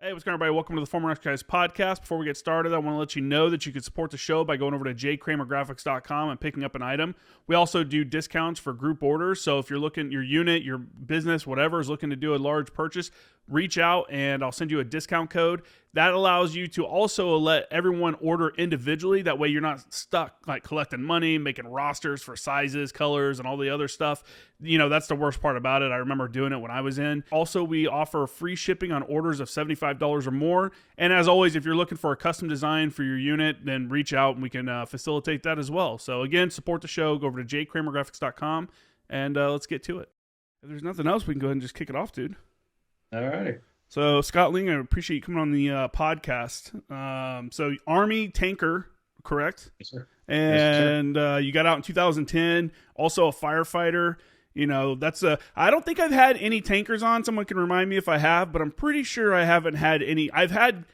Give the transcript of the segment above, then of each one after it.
Hey, what's going on, everybody? Welcome to the Former Exercise Podcast. Before we get started, I want to let you know that you can support the show by going over to jcramergraphics.com and picking up an item. We also do discounts for group orders, so if you're looking, your unit, your business, whatever, is looking to do a large purchase, reach out and I'll send you a discount code. That allows you to also let everyone order individually. That way you're not stuck like collecting money, making rosters for sizes, colors, and all the other stuff. You know, that's the worst part about it. I remember doing it when I was in. Also, we offer free shipping on orders of $75 or more. And as always, if you're looking for a custom design for your unit, then reach out and we can facilitate that as well. So again, support the show. Go over to jcramergraphics.com and let's get to it. If there's nothing else, we can go ahead and just kick it off, dude. All right. So, Scott Lyng, I appreciate you coming on the podcast. So, Army tanker, correct? Yes, sir. And Yes, sir. You got out in 2010, also a firefighter. You know, I don't think I've had any tankers on. Someone can remind me if I have, but I'm pretty sure I haven't had any. I don't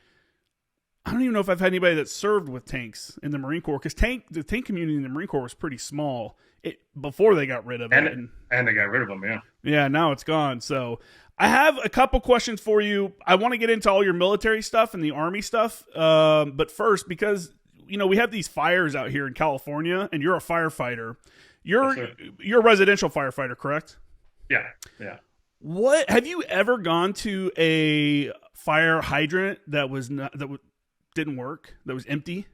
even know if I've had anybody that served with tanks in the Marine Corps, because the tank community in the Marine Corps was pretty small before they got rid of it. And they got rid of them, yeah. Yeah, now it's gone. So I have a couple questions for you. I want to get into all your military stuff and the Army stuff. But first, because, you know, we have these fires out here in California, and you're a firefighter. You're a residential firefighter, correct? Yeah, yeah. What have you ever gone to a fire hydrant that didn't work, that was empty?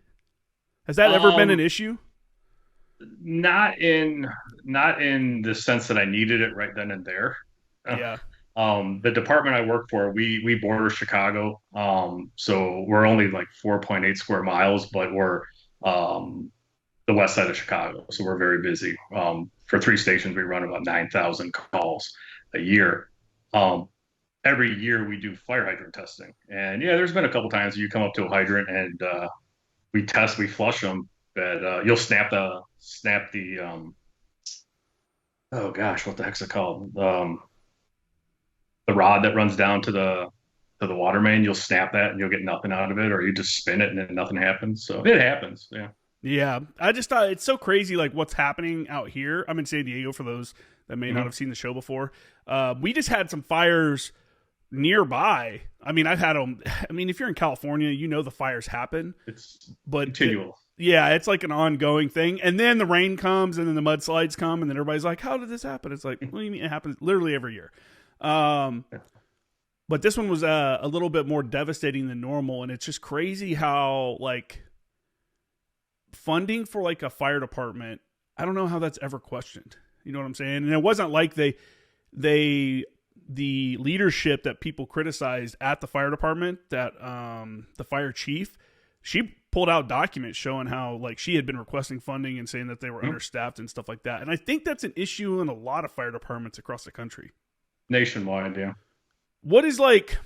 Has that ever been an issue? Not in the sense that I needed it right then and there. Yeah. The department I work for, we border Chicago. So we're only like 4.8 square miles, but we're the west side of Chicago. So we're very busy. For 3 stations, we run about 9,000 calls a year. Every year we do fire hydrant testing. And yeah, there's been a couple times you come up to a hydrant and we flush them, but you'll snap the oh gosh, what the heck's it called? The rod that runs down to the water main, you'll snap that and you'll get nothing out of it, or you just spin it and then nothing happens. So it happens. Yeah. Yeah. I just thought it's so crazy, like what's happening out here. I'm in San Diego for those that may not have seen the show before. We just had some fires nearby. I mean, I've had them. I mean, if you're in California, you know the fires happen. It's continual. Yeah, it's like an ongoing thing. And then the rain comes and then the mudslides come and then everybody's like, how did this happen? It's like, what do you mean? It happens literally every year. But this one was a little bit more devastating than normal. And it's just crazy how, like, funding for like a fire department, I don't know how that's ever questioned. You know what I'm saying? And it wasn't like the leadership that people criticized at the fire department, that the fire chief, she pulled out documents showing how like she had been requesting funding and saying that they were understaffed and stuff like that. And I think that's an issue in a lot of fire departments across the country. Nationwide, yeah. What is like,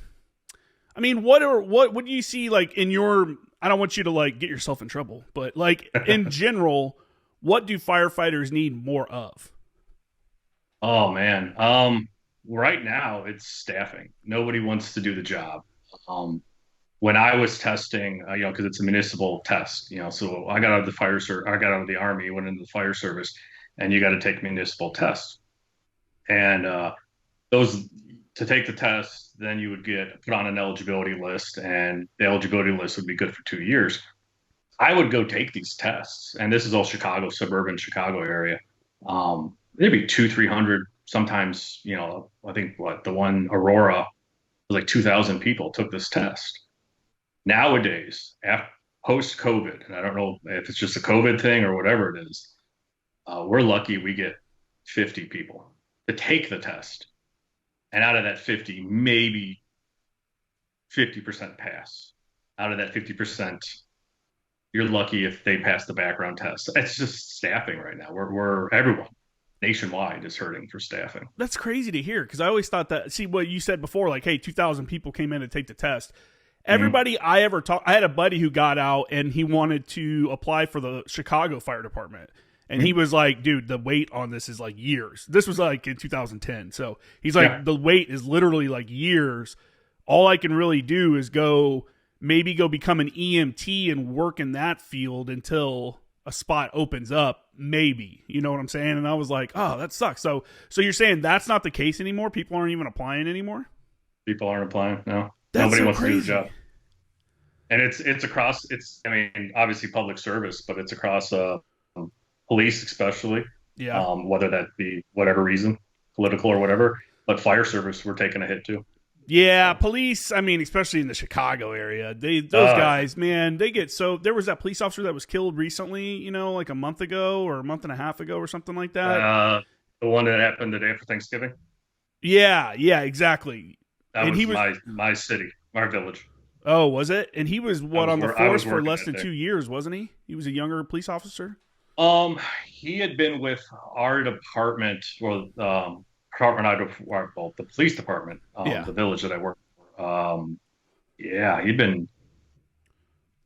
I mean, what do you see like in your, I don't want you to like get yourself in trouble, but like in general, what do firefighters need more of? Oh man. Right now it's staffing. Nobody wants to do the job. When I was testing, you know, because it's a municipal test, you know, so I got out of the Army, went into the fire service, and you got to take municipal tests. And those, to take the test, then you would get put on an eligibility list, and the eligibility list would be good for 2 years. I would go take these tests, and this is all Chicago, suburban Chicago area. There'd be 200-300, sometimes, you know, I think the one Aurora was like 2,000 people took this test. Nowadays, post-COVID, and I don't know if it's just a COVID thing or whatever it is, we're lucky we get 50 people to take the test. And out of that 50, maybe 50% pass. Out of that 50%, you're lucky if they pass the background test. It's just staffing right now. Everyone nationwide is hurting for staffing. That's crazy to hear, because I always thought that, see what you said before, like, hey, 2,000 people came in to take the test. Everybody I ever talked, I had a buddy who got out and he wanted to apply for the Chicago Fire Department. And he was like, dude, the wait on this is like years. This was like in 2010. So he's like, the wait is literally like years. All I can really do is maybe go become an EMT and work in that field until a spot opens up, maybe. You know what I'm saying? And I was like, oh, that sucks. So you're saying that's not the case anymore? People aren't even applying anymore? People aren't applying, no. That's Nobody so wants to do the crazy. job. And it's across, I mean, obviously public service, but it's across police especially, Yeah. whether that be whatever reason, political or whatever. But fire service, we're taking a hit too. Yeah, So, police, I mean, especially in the Chicago area, those yeah. guys, man, they get so there was that police officer that was killed recently, like a month ago or a month and a half ago or something like that. Uh, the one that happened the day after Thanksgiving, Yeah, yeah, exactly. that And he was was my city, our village. oh, was it? And he was I what was on the I force was for working less that than day. 2 years, wasn't he? He was a younger police officer. Um, he had been with our department, or department well, the police department, Yeah. the village that I worked for. Yeah, he'd been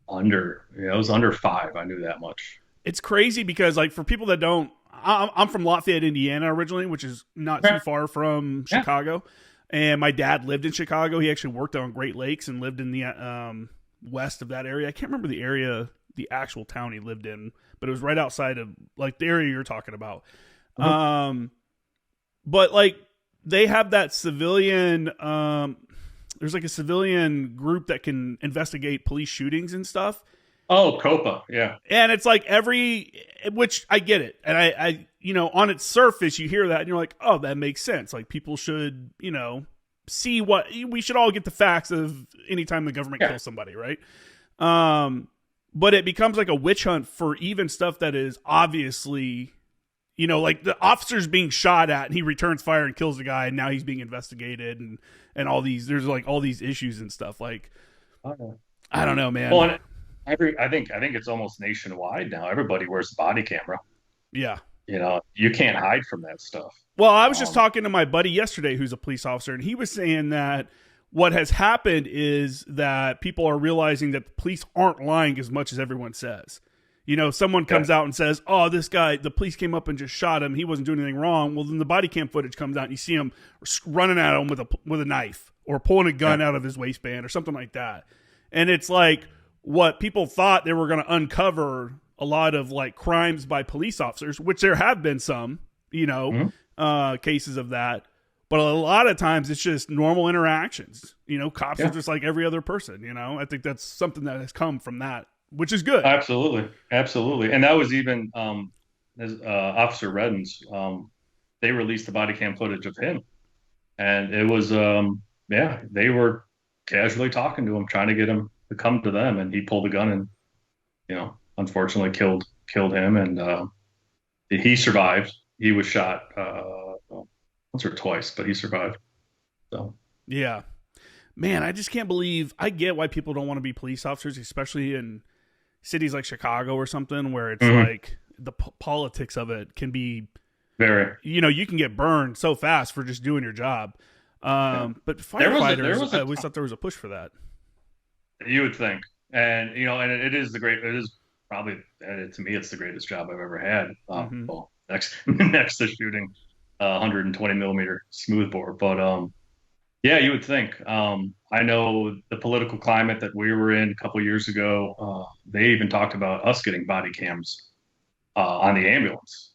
under, it was under 5. I knew that much. It's crazy because like for people that don't I'm from Lafayette, Indiana originally, which is not too Okay. far from Yeah. Chicago. And my dad lived in Chicago. He actually worked on Great Lakes and lived in the west of that area. I can't remember the area, the actual town he lived in, but it was right outside of like the area you're talking about. Uh-huh. But like they have that civilian there's like a civilian group that can investigate police shootings and stuff. Oh, Copa. Yeah. And it's like which I get it. And I on its surface, you hear that and you're like, oh, that makes sense. Like people should, see we should all get the facts of anytime the government Yeah. kills somebody, right? But it becomes like a witch hunt for even stuff that is obviously, like the officer's being shot at and he returns fire and kills the guy and now he's being investigated and all these, there's like all these issues and stuff. Like, Okay. I don't know, man. Well, and I think it's almost nationwide now. Everybody wears a body camera. Yeah. You can't hide from that stuff. Well, I was just Um, talking to my buddy yesterday who's a police officer, and he was saying that what has happened is that people are realizing that the police aren't lying as much as everyone says. Someone comes out and says, oh, this guy, the police came up and just shot him. He wasn't doing anything wrong. Well, then the body cam footage comes out and you see him running at him with a knife or pulling a gun out of his waistband or something like that. And it's like what people thought they were going to uncover a lot of like crimes by police officers, which there have been some, cases of that. But a lot of times it's just normal interactions. Cops are just like every other person. I think that's something that has come from that, which is good. Absolutely, absolutely, and that was even as Officer Reddens. They released the body cam footage of him, and it was yeah, they were casually talking to him, trying to get him to come to them, and he pulled a gun and unfortunately killed him, and he survived. He was shot once or twice, but he survived. So Yeah. Man, I just can't believe. I get why people don't want to be police officers, especially in cities like Chicago or something where it's like the politics of it can be very. you can get burned so fast for just doing your job. But firefighters, I always thought there was a push for that. You would think, and and it is probably, to me, it's the greatest job I've ever had. Well, next to shooting 120 millimeter smoothbore, but yeah, you would think. I know the political climate that we were in a couple years ago. They even talked about us getting body cams on the ambulance,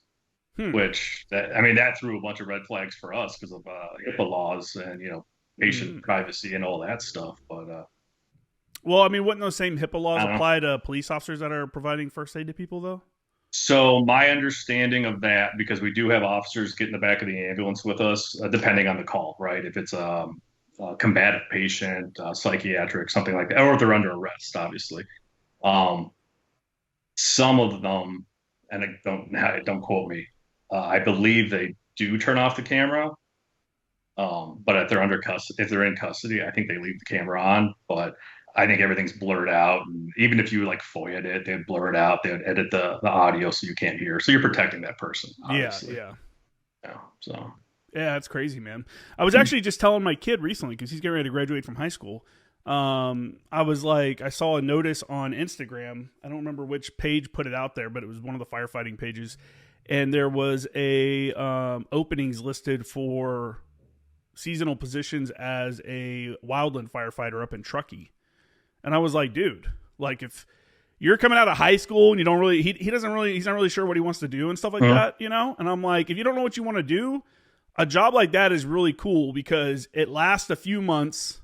which that threw a bunch of red flags for us because of HIPAA laws and patient privacy and all that stuff. But well, wouldn't those same HIPAA laws apply to police officers that are providing first aid to people, though? So my understanding of that, because we do have officers get in the back of the ambulance with us, depending on the call, right? If it's a combative patient, psychiatric, something like that, or if they're under arrest, obviously. Some of them, and don't quote me, I believe they do turn off the camera. But if they're in custody, I think they leave the camera on. But I think everything's blurred out. And even if you like FOIA'd it, they'd blur it out. They would edit the audio so you can't hear. So you're protecting that person. Obviously. Yeah. So. Yeah, that's crazy, man. I was actually just telling my kid recently because he's getting ready to graduate from high school. I was like, I saw a notice on Instagram. I don't remember which page put it out there, but it was one of the firefighting pages, and there was a openings listed for seasonal positions as a wildland firefighter up in Truckee. And I was like, dude, like if you're coming out of high school and you don't really, he's not really sure what he wants to do and stuff like that, And I'm like, if you don't know what you want to do, a job like that is really cool because it lasts a few months,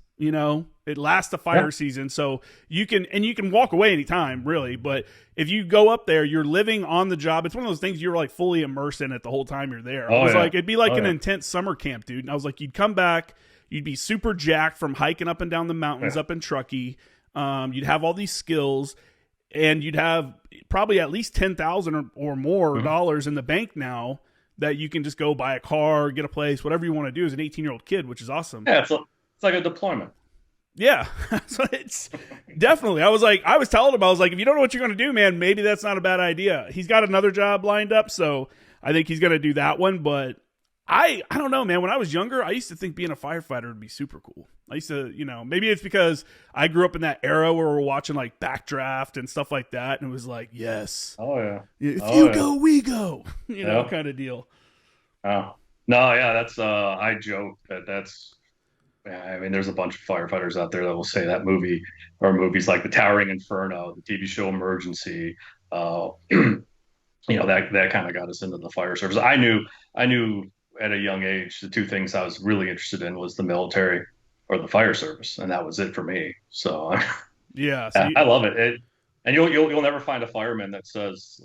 It lasts the fire Yeah. season, so you can walk away anytime, really. But if you go up there, you're living on the job. It's one of those things you're like fully immersed in it the whole time you're there. I Oh was yeah. like, it'd be like Oh an yeah. intense summer camp, dude. And I was like, you'd come back, you'd be super jacked from hiking up and down the mountains Yeah. up in Truckee. You'd have all these skills, and you'd have probably at least $10,000 or more dollars in the bank now that you can just go buy a car, get a place, whatever you want to do as an 18-year-old kid, which is awesome. Yeah, it's like a deployment. Yeah. So it's definitely, I was telling him, I was like, if you don't know what you're going to do, man, maybe that's not a bad idea. He's got another job lined up, so I think he's going to do that one. But I don't know, man. When I was younger, I used to think being a firefighter would be super cool. I used to, maybe it's because I grew up in that era where we're watching like Backdraft and stuff like that. And it was like, yes. Oh yeah. If Oh, you yeah. go, we go, Yeah. kind of deal. Oh. No, yeah, that's I joke that's yeah, I mean there's a bunch of firefighters out there that will say that movie or movies like The Towering Inferno, the TV show Emergency, that kind of got us into the fire service. I knew at a young age the two things I was really interested in was the military or the fire service, and that was it for me. So Yeah. So I love it. And you'll never find a fireman that says,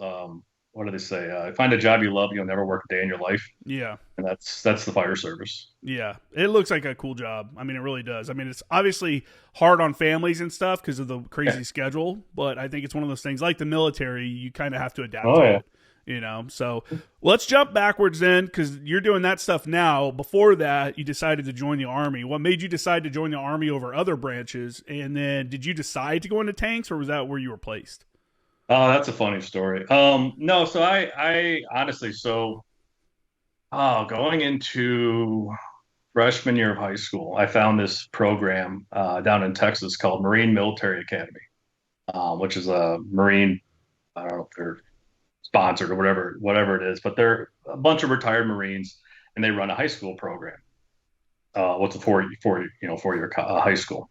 what do they say? Find a job you love, you'll never work a day in your life, yeah. and that's the fire service. Yeah, it looks like a cool job. I mean, it really does. I mean, it's obviously hard on families and stuff because of the crazy schedule, but I think it's one of those things like the military, you kind of have to adapt to it, So let's jump backwards then because you're doing that stuff now. Before that, you decided to join the Army. What made you decide to join the Army over other branches? And then did you decide to go into tanks or was that where you were placed? Oh, that's a funny story. No, so I honestly, going into freshman year of high school, I found this program down in Texas called Marine Military Academy, which is a Marine. I don't know if they're sponsored or whatever it is, but they're a bunch of retired Marines, and they run a high school program. What's a 4-year high school?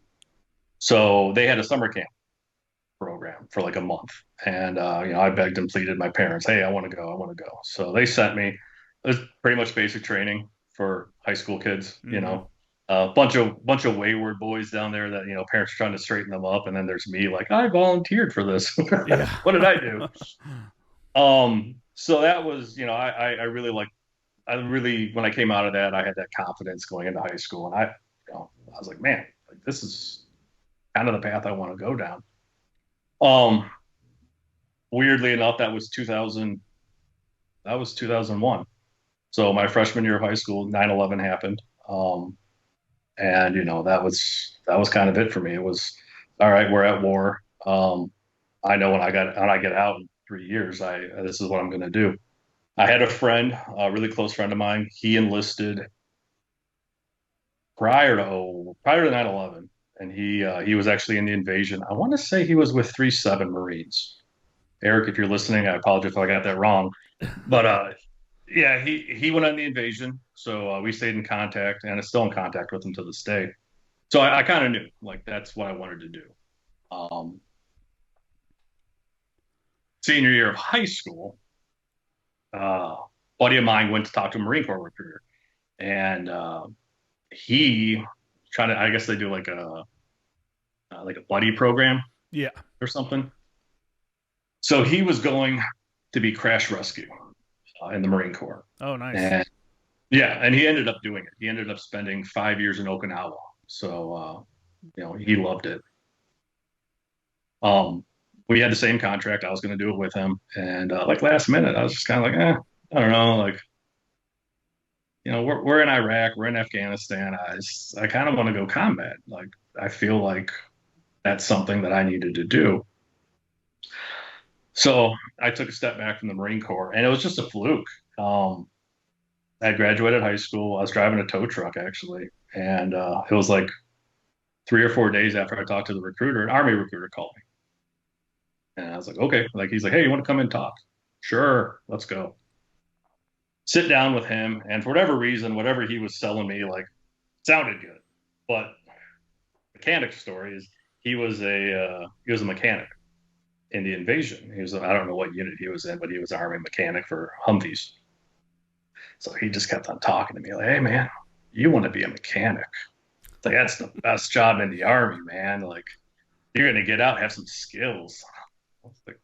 So they had a summer camp program for like a month, and I begged and pleaded my parents, hey, I want to go, I want to go. So they sent me. It was pretty much basic training for high school kids. A bunch of wayward boys down there that parents are trying to straighten them up, and then there's me like I volunteered for this. Yeah. What did I do? So that was I really like when I came out of that I had that confidence going into high school, and I was like, man, like this is kind of the path I want to go down. Weirdly enough, that was 2000. That was 2001. So my freshman year of high school, 9/11 happened. And that was kind of it for me. It was all right. We're at war. I know when I get out in 3 years, this is what I'm going to do. I had a friend, a really close friend of mine. He enlisted prior to 9/11, and he was actually in the invasion. I want to say he was with 3-7 Marines. Eric, if you're listening, I apologize if I got that wrong. But yeah, he went on the invasion, so we stayed in contact, and I'm still in contact with him to this day. So I kind of knew, like, that's what I wanted to do. Senior year of high school, buddy of mine went to talk to a Marine Corps recruiter, and he trying to, I guess they do like a buddy program, Yeah, or something. So he was going to be crash rescue in the Marine Corps. Oh, nice. And yeah, and he ended up doing it. He ended up spending 5 years in Okinawa. So he loved it. We had the same contract. I was going to do it with him, and like last minute, I was just kind of like, I don't know, like we're in Iraq, we're in Afghanistan. I kind of want to go combat. Like I feel like that's something that I needed to do. So I took a step back from the Marine Corps, and it was just a fluke. I graduated high school. I was driving a tow truck actually, and it was like 3 or 4 days after I talked to the recruiter, an Army recruiter called me. And I was like, okay. Like he's like, hey, you want to come and talk? Sure, let's go. Sit down with him, and for whatever reason, whatever he was selling me, like, sounded good. But mechanic story is he was a mechanic in the invasion. I don't know what unit he was in, but he was an Army mechanic for Humvees. So he just kept on talking to me like, hey man, you want to be a mechanic? It's like, that's the best job in the Army, man. Like, you're going to get out and have some skills. I was like,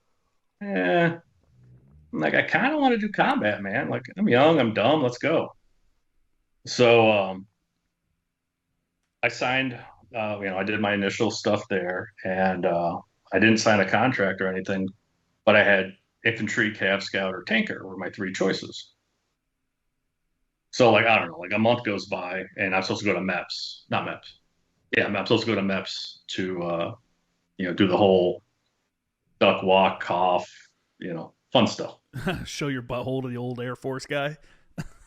eh. I'm like, I kind of want to do combat, man. Like, I'm young, I'm dumb, let's go. So I signed, I did my initial stuff there, and I didn't sign a contract or anything, but I had infantry, cav scout, or tanker were my three choices. So like I don't know, like a month goes by, and I'm supposed to go to MEPS, not MEPS. Yeah, I'm supposed to go to MEPS to do the whole duck walk, cough, fun stuff. Show your butthole to the old Air Force guy.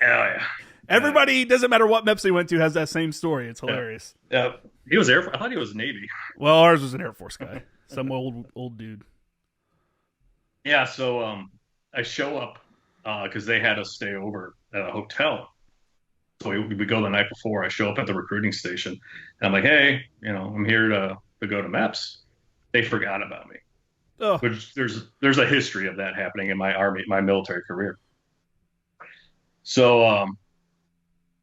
Yeah, yeah. Everybody, doesn't matter what MEPS they went to, has that same story. It's hilarious. Yeah, he was Air. I thought he was Navy. Well, ours was an Air Force guy, some old dude. Yeah, so I show up because they had us stay over at a hotel. So we go the night before. I show up at the recruiting station, and I'm like, "Hey, I'm here to go to MEPS." They forgot about me. Oh, Which there's a history of that happening in my military career. So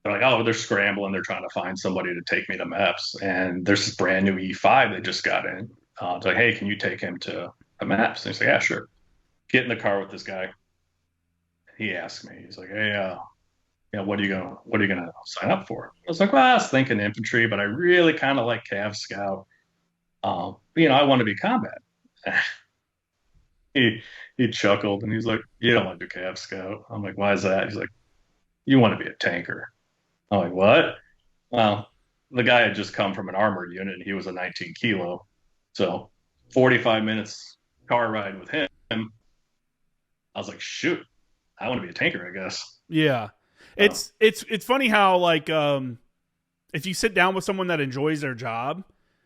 they're like, oh, they're scrambling. They're trying to find somebody to take me to MEPS, and there's this brand new E5 they just got in. It's like, hey, can you take him to MEPS? And he's like, yeah, sure. Get in the car with this guy. He asked me, he's like, hey, what are you gonna sign up for? I was like, well, I was thinking infantry, but I really kind of like Cav Scout. I want to be combat. he he chuckled and he's like, you don't want to do Cav Scout. I'm like, why is that? He's like, you want to be a tanker. I'm like, what? Well, the guy had just come from an armored unit and he was a 19 kilo. So 45 minutes car ride with him. I was like, shoot, I want to be a tanker, I guess. yeah. It's funny how like if you sit down with someone that enjoys their job,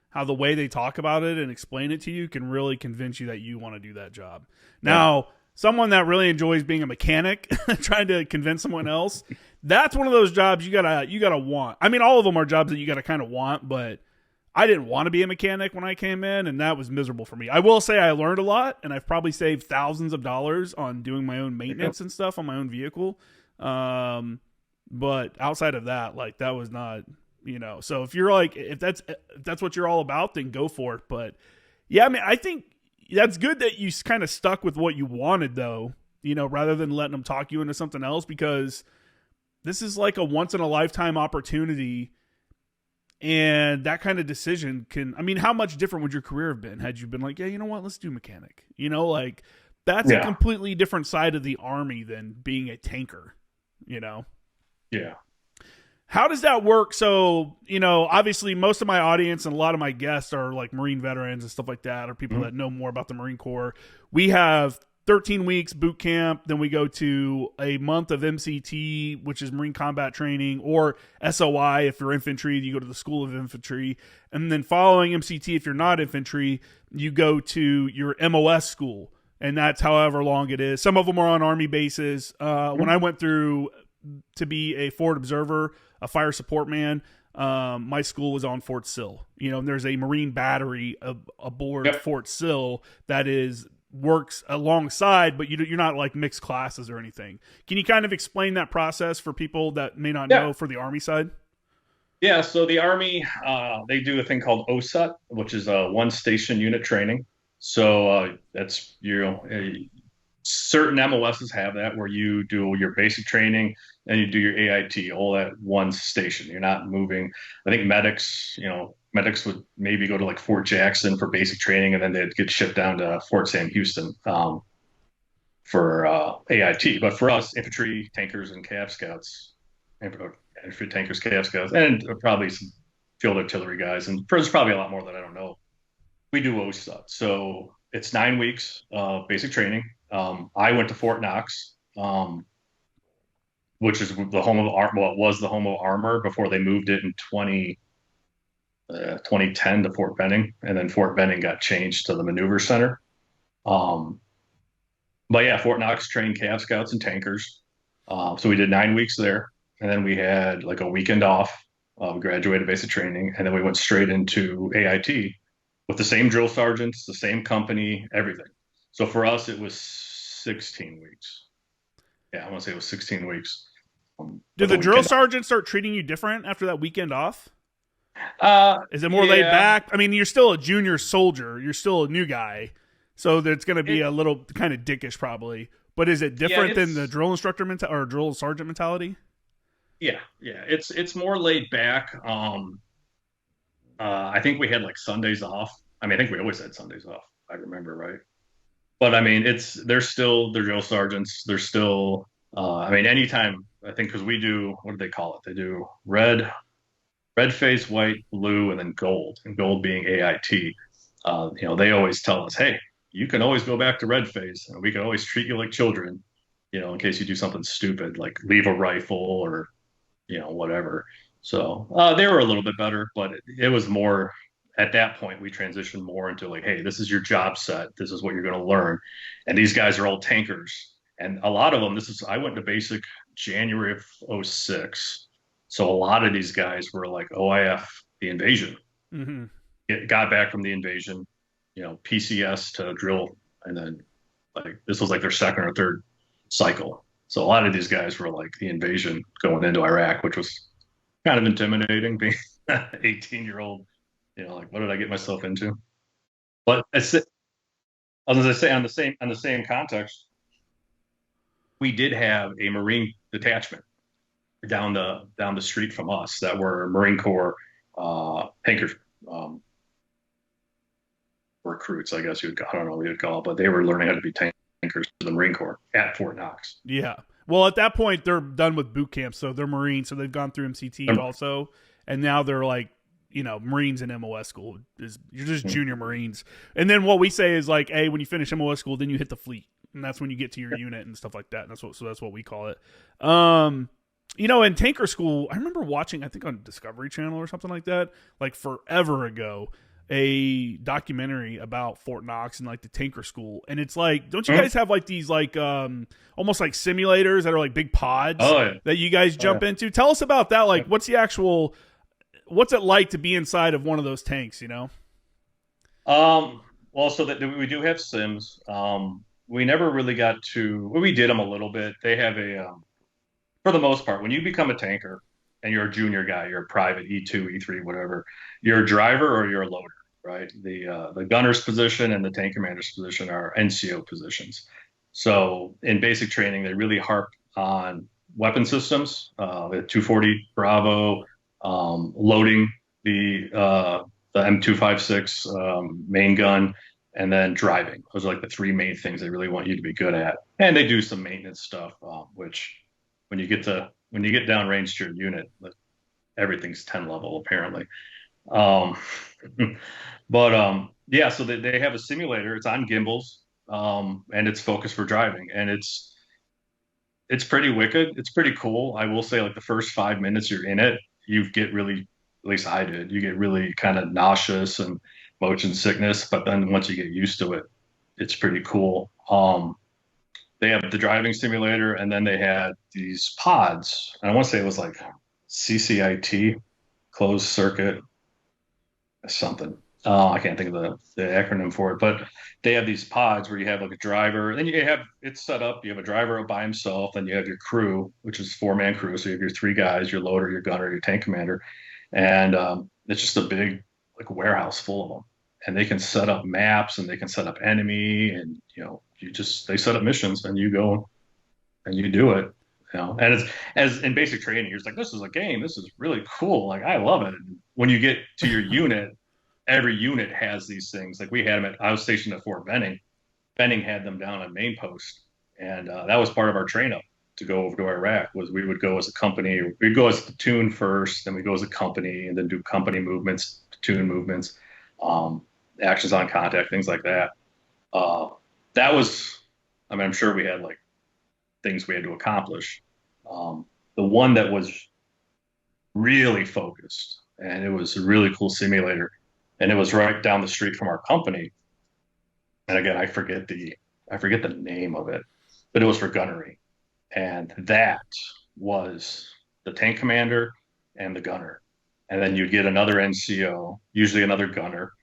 how the way they talk about it and explain it to you can really convince you that you want to do that job. Now, someone that really enjoys being a mechanic, trying to convince someone else, that's one of those jobs you gotta want. I mean, all of them are jobs that you gotta kind of want, but I didn't want to be a mechanic when I came in, and that was miserable for me. I will say I learned a lot, and I've probably saved thousands of dollars on doing my own maintenance and stuff on my own vehicle. But outside of that, like that was not, so if you're like, if that's what you're all about, then go for it. But yeah, I mean, I think that's good that you kind of stuck with what you wanted though, rather than letting them talk you into something else, because this is like a once in a lifetime opportunity. And that kind of decision how much different would your career have been had you been like, yeah, you know what, let's do mechanic, like that's a completely different side of the Army than being a tanker, Yeah. How does that work? So, obviously most of my audience and a lot of my guests are like Marine veterans and stuff like that, or people that know more about the Marine Corps. We have 13 weeks boot camp. Then we go to a month of MCT, which is Marine Combat Training, or SOI. If you're infantry, you go to the School of Infantry. And then following MCT, if you're not infantry, you go to your MOS school. And that's however long it is. Some of them are on Army bases. When I went through to be a forward observer, a fire support man, my school was on Fort Sill. And there's a Marine battery aboard Fort Sill that works alongside, but you're not like mixed classes or anything. Can you kind of explain that process for people that may not know for the Army side? Yeah, so the Army, they do a thing called OSUT, which is a one station unit training. So that's, certain MOSs have that where you do your basic training and you do your AIT all at one station. You're not moving. I think medics would maybe go to like Fort Jackson for basic training, and then they'd get shipped down to Fort Sam Houston for AIT. But for us, infantry, tankers, and Cav Scouts, infantry, tankers, Cav Scouts, and probably some field artillery guys, and there's probably a lot more that I don't know. We do OSUT. So it's 9 weeks of basic training. I went to Fort Knox, which is the home of it was the home of armor before they moved it in 2010 to Fort Benning, and then Fort Benning got changed to the Maneuver Center. But yeah, Fort Knox trained Cav Scouts and tankers. So we did 9 weeks there, and then we had like a weekend off. We graduated basic training, and then we went straight into AIT with the same drill sergeants, the same company, everything. So for us, it was 16 weeks. Yeah, I want to say it was 16 weeks. Did the drill sergeants start treating you different after that weekend off? Is it more laid Yeah, back? I mean, you're still a junior soldier. You're still a new guy. So it's going to be it, a little kind of dickish probably. But is it yeah, different than the drill instructor or drill sergeant mentality? yeah, it's more laid back. I think we had like Sundays off. I mean, I think we always had Sundays off. I remember right. But I mean, they're drill sergeants. They're still. I mean, anytime I think because we do what do they call it? They do red face, white, blue, and then gold. And gold being AIT. They always tell us, hey, you can always go back to red face, and we can always treat you like children. In case you do something stupid like leave a rifle or whatever. So they were a little bit better, but it was more at that point we transitioned more into like, hey, this is your job set. This is what you're going to learn. And these guys are all tankers. And a lot of them, I went to basic January of '06. So a lot of these guys were like OIF, the invasion. Mm-hmm. It got back from the invasion, PCS to drill. And then like this was like their second or third cycle. So a lot of these guys were like the invasion going into Iraq, which was kind of intimidating being 18-year-old, like what did I get myself into? But as I say on the same context, we did have a Marine detachment down the street from us that were Marine Corps tanker um, recruits, I guess I don't know what you'd call it, but they were learning how to be tankers for the Marine Corps at Fort Knox. Yeah. Well, at that point, they're done with boot camp, so they're Marines, so they've gone through MCT also, and now they're like, Marines in MOS school. You're just junior Marines. And then what we say is like, hey, when you finish MOS school, then you hit the fleet, and that's when you get to your unit and stuff like that. And that's what we call it. In tanker school, I remember watching, I think on Discovery Channel or something like that, like forever ago, a documentary about Fort Knox and like the tanker school. And it's like, don't you guys have like these like almost like simulators that are like big pods Oh, yeah. that you guys jump into? Tell us about that. Like what's it like to be inside of one of those tanks, Well, so that we do have Sims. We never really got to, well, we did them a little bit. They have for the most part, when you become a tanker and you're a junior guy, you're a private E2, E3, whatever, you're a driver or you're a loader, right? The gunner's position and the tank commander's position are NCO positions. So in basic training, they really harp on weapon systems, the 240 Bravo, loading the M256 main gun, and then driving. Those are like the three main things they really want you to be good at. And they do some maintenance stuff, which when you get downrange to your unit, everything's 10 level apparently. Um, but yeah, so they have a simulator. It's on gimbals, and it's focused for driving, and it's pretty wicked. It's pretty cool. I will say, like the first 5 minutes you're in it, you get really, at least I did, you get really kind of nauseous and motion sickness. But then once you get used to it, it's pretty cool. They have the driving simulator, and then they had these pods. And I want to say it was like CCIT, closed circuit, something. I can't think of the acronym for it, but they have these pods where you have like a driver, and then you have it's set up. You have a driver by himself, then you have your crew, which is 4-man crew. So you have your three guys, your loader, your gunner, your tank commander, and it's just a big like warehouse full of them. And they can set up maps, and they can set up enemy, and they set up missions, and you go and you do it. And it's as in basic training, you're just like, this is a game. This is really cool. Like I love it. And when you get to your unit, every unit has these things. Like we had them I was stationed at Fort Benning. Benning had them down on main post, and that was part of our train up to go over to Iraq. Was we would go as a company. We'd go as a platoon first, then we go as a company, and then do company movements, platoon movements, actions on contact, things like that. That was, I mean, I'm sure we had like things we had to accomplish. The one that was really focused, and it was a really cool simulator, and it was right down the street from our company. And again, I forget the name of it, but it was for gunnery, and that was the tank commander and the gunner, and then you'd get another NCO, usually another gunner,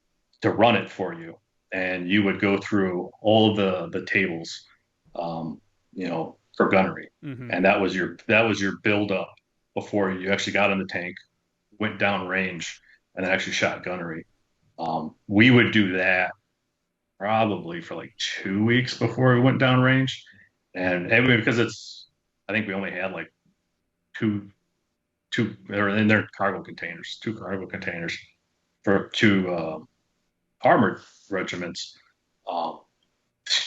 to run it for you, and you would go through all the tables, for gunnery, Mm-hmm. and that was your build up before you actually got in the tank, went down range, and then actually shot gunnery. We would do that probably for like 2 weeks before we went downrange, and because I think we only had like two or in their cargo containers, two cargo containers for two armored regiments. Um,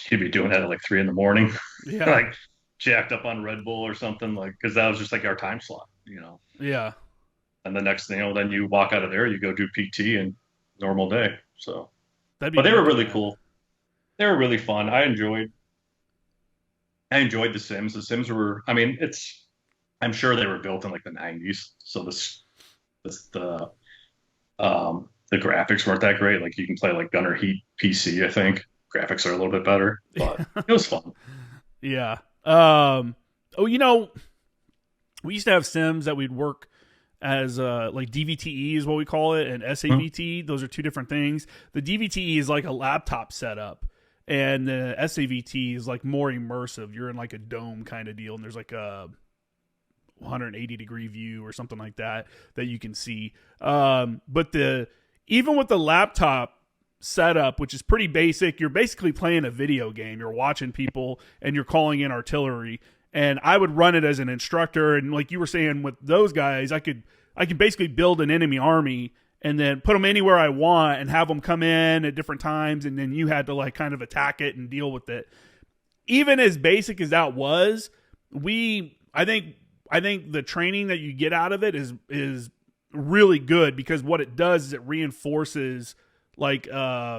You'd be doing that at like 3 in the morning, Yeah. like jacked up on Red Bull or something, like because that was just like our time slot. Yeah. And the next thing, then you walk out of there, you go do PT and normal day. So, That'd be but they were wicked, really man. cool. They were really fun. I enjoyed the Sims. The Sims were, I mean, I'm sure they were built in like the 90s. So this the graphics weren't that great. Like you can play like Gunner Heat PC, I think. Graphics are a little bit better, but it was fun. Yeah. Oh, we used to have Sims that we'd work as like DVTE is what we call it, and SAVT. Those are two different things. The DVTE is like a laptop setup, and the SAVT is like more immersive. You're in like a dome kind of deal, and there's like a 180-degree view or something like that you can see. But even with the laptop setup, which is pretty basic, you're basically playing a video game. You're watching people and you're calling in artillery. And I would run it as an instructor, and like you were saying with those guys, I could basically build an enemy army and then put them anywhere I want and have them come in at different times, and then you had to like kind of attack it and deal with it. Even as basic as that was, I think the training that you get out of it is really good, because what it does is it reinforces like your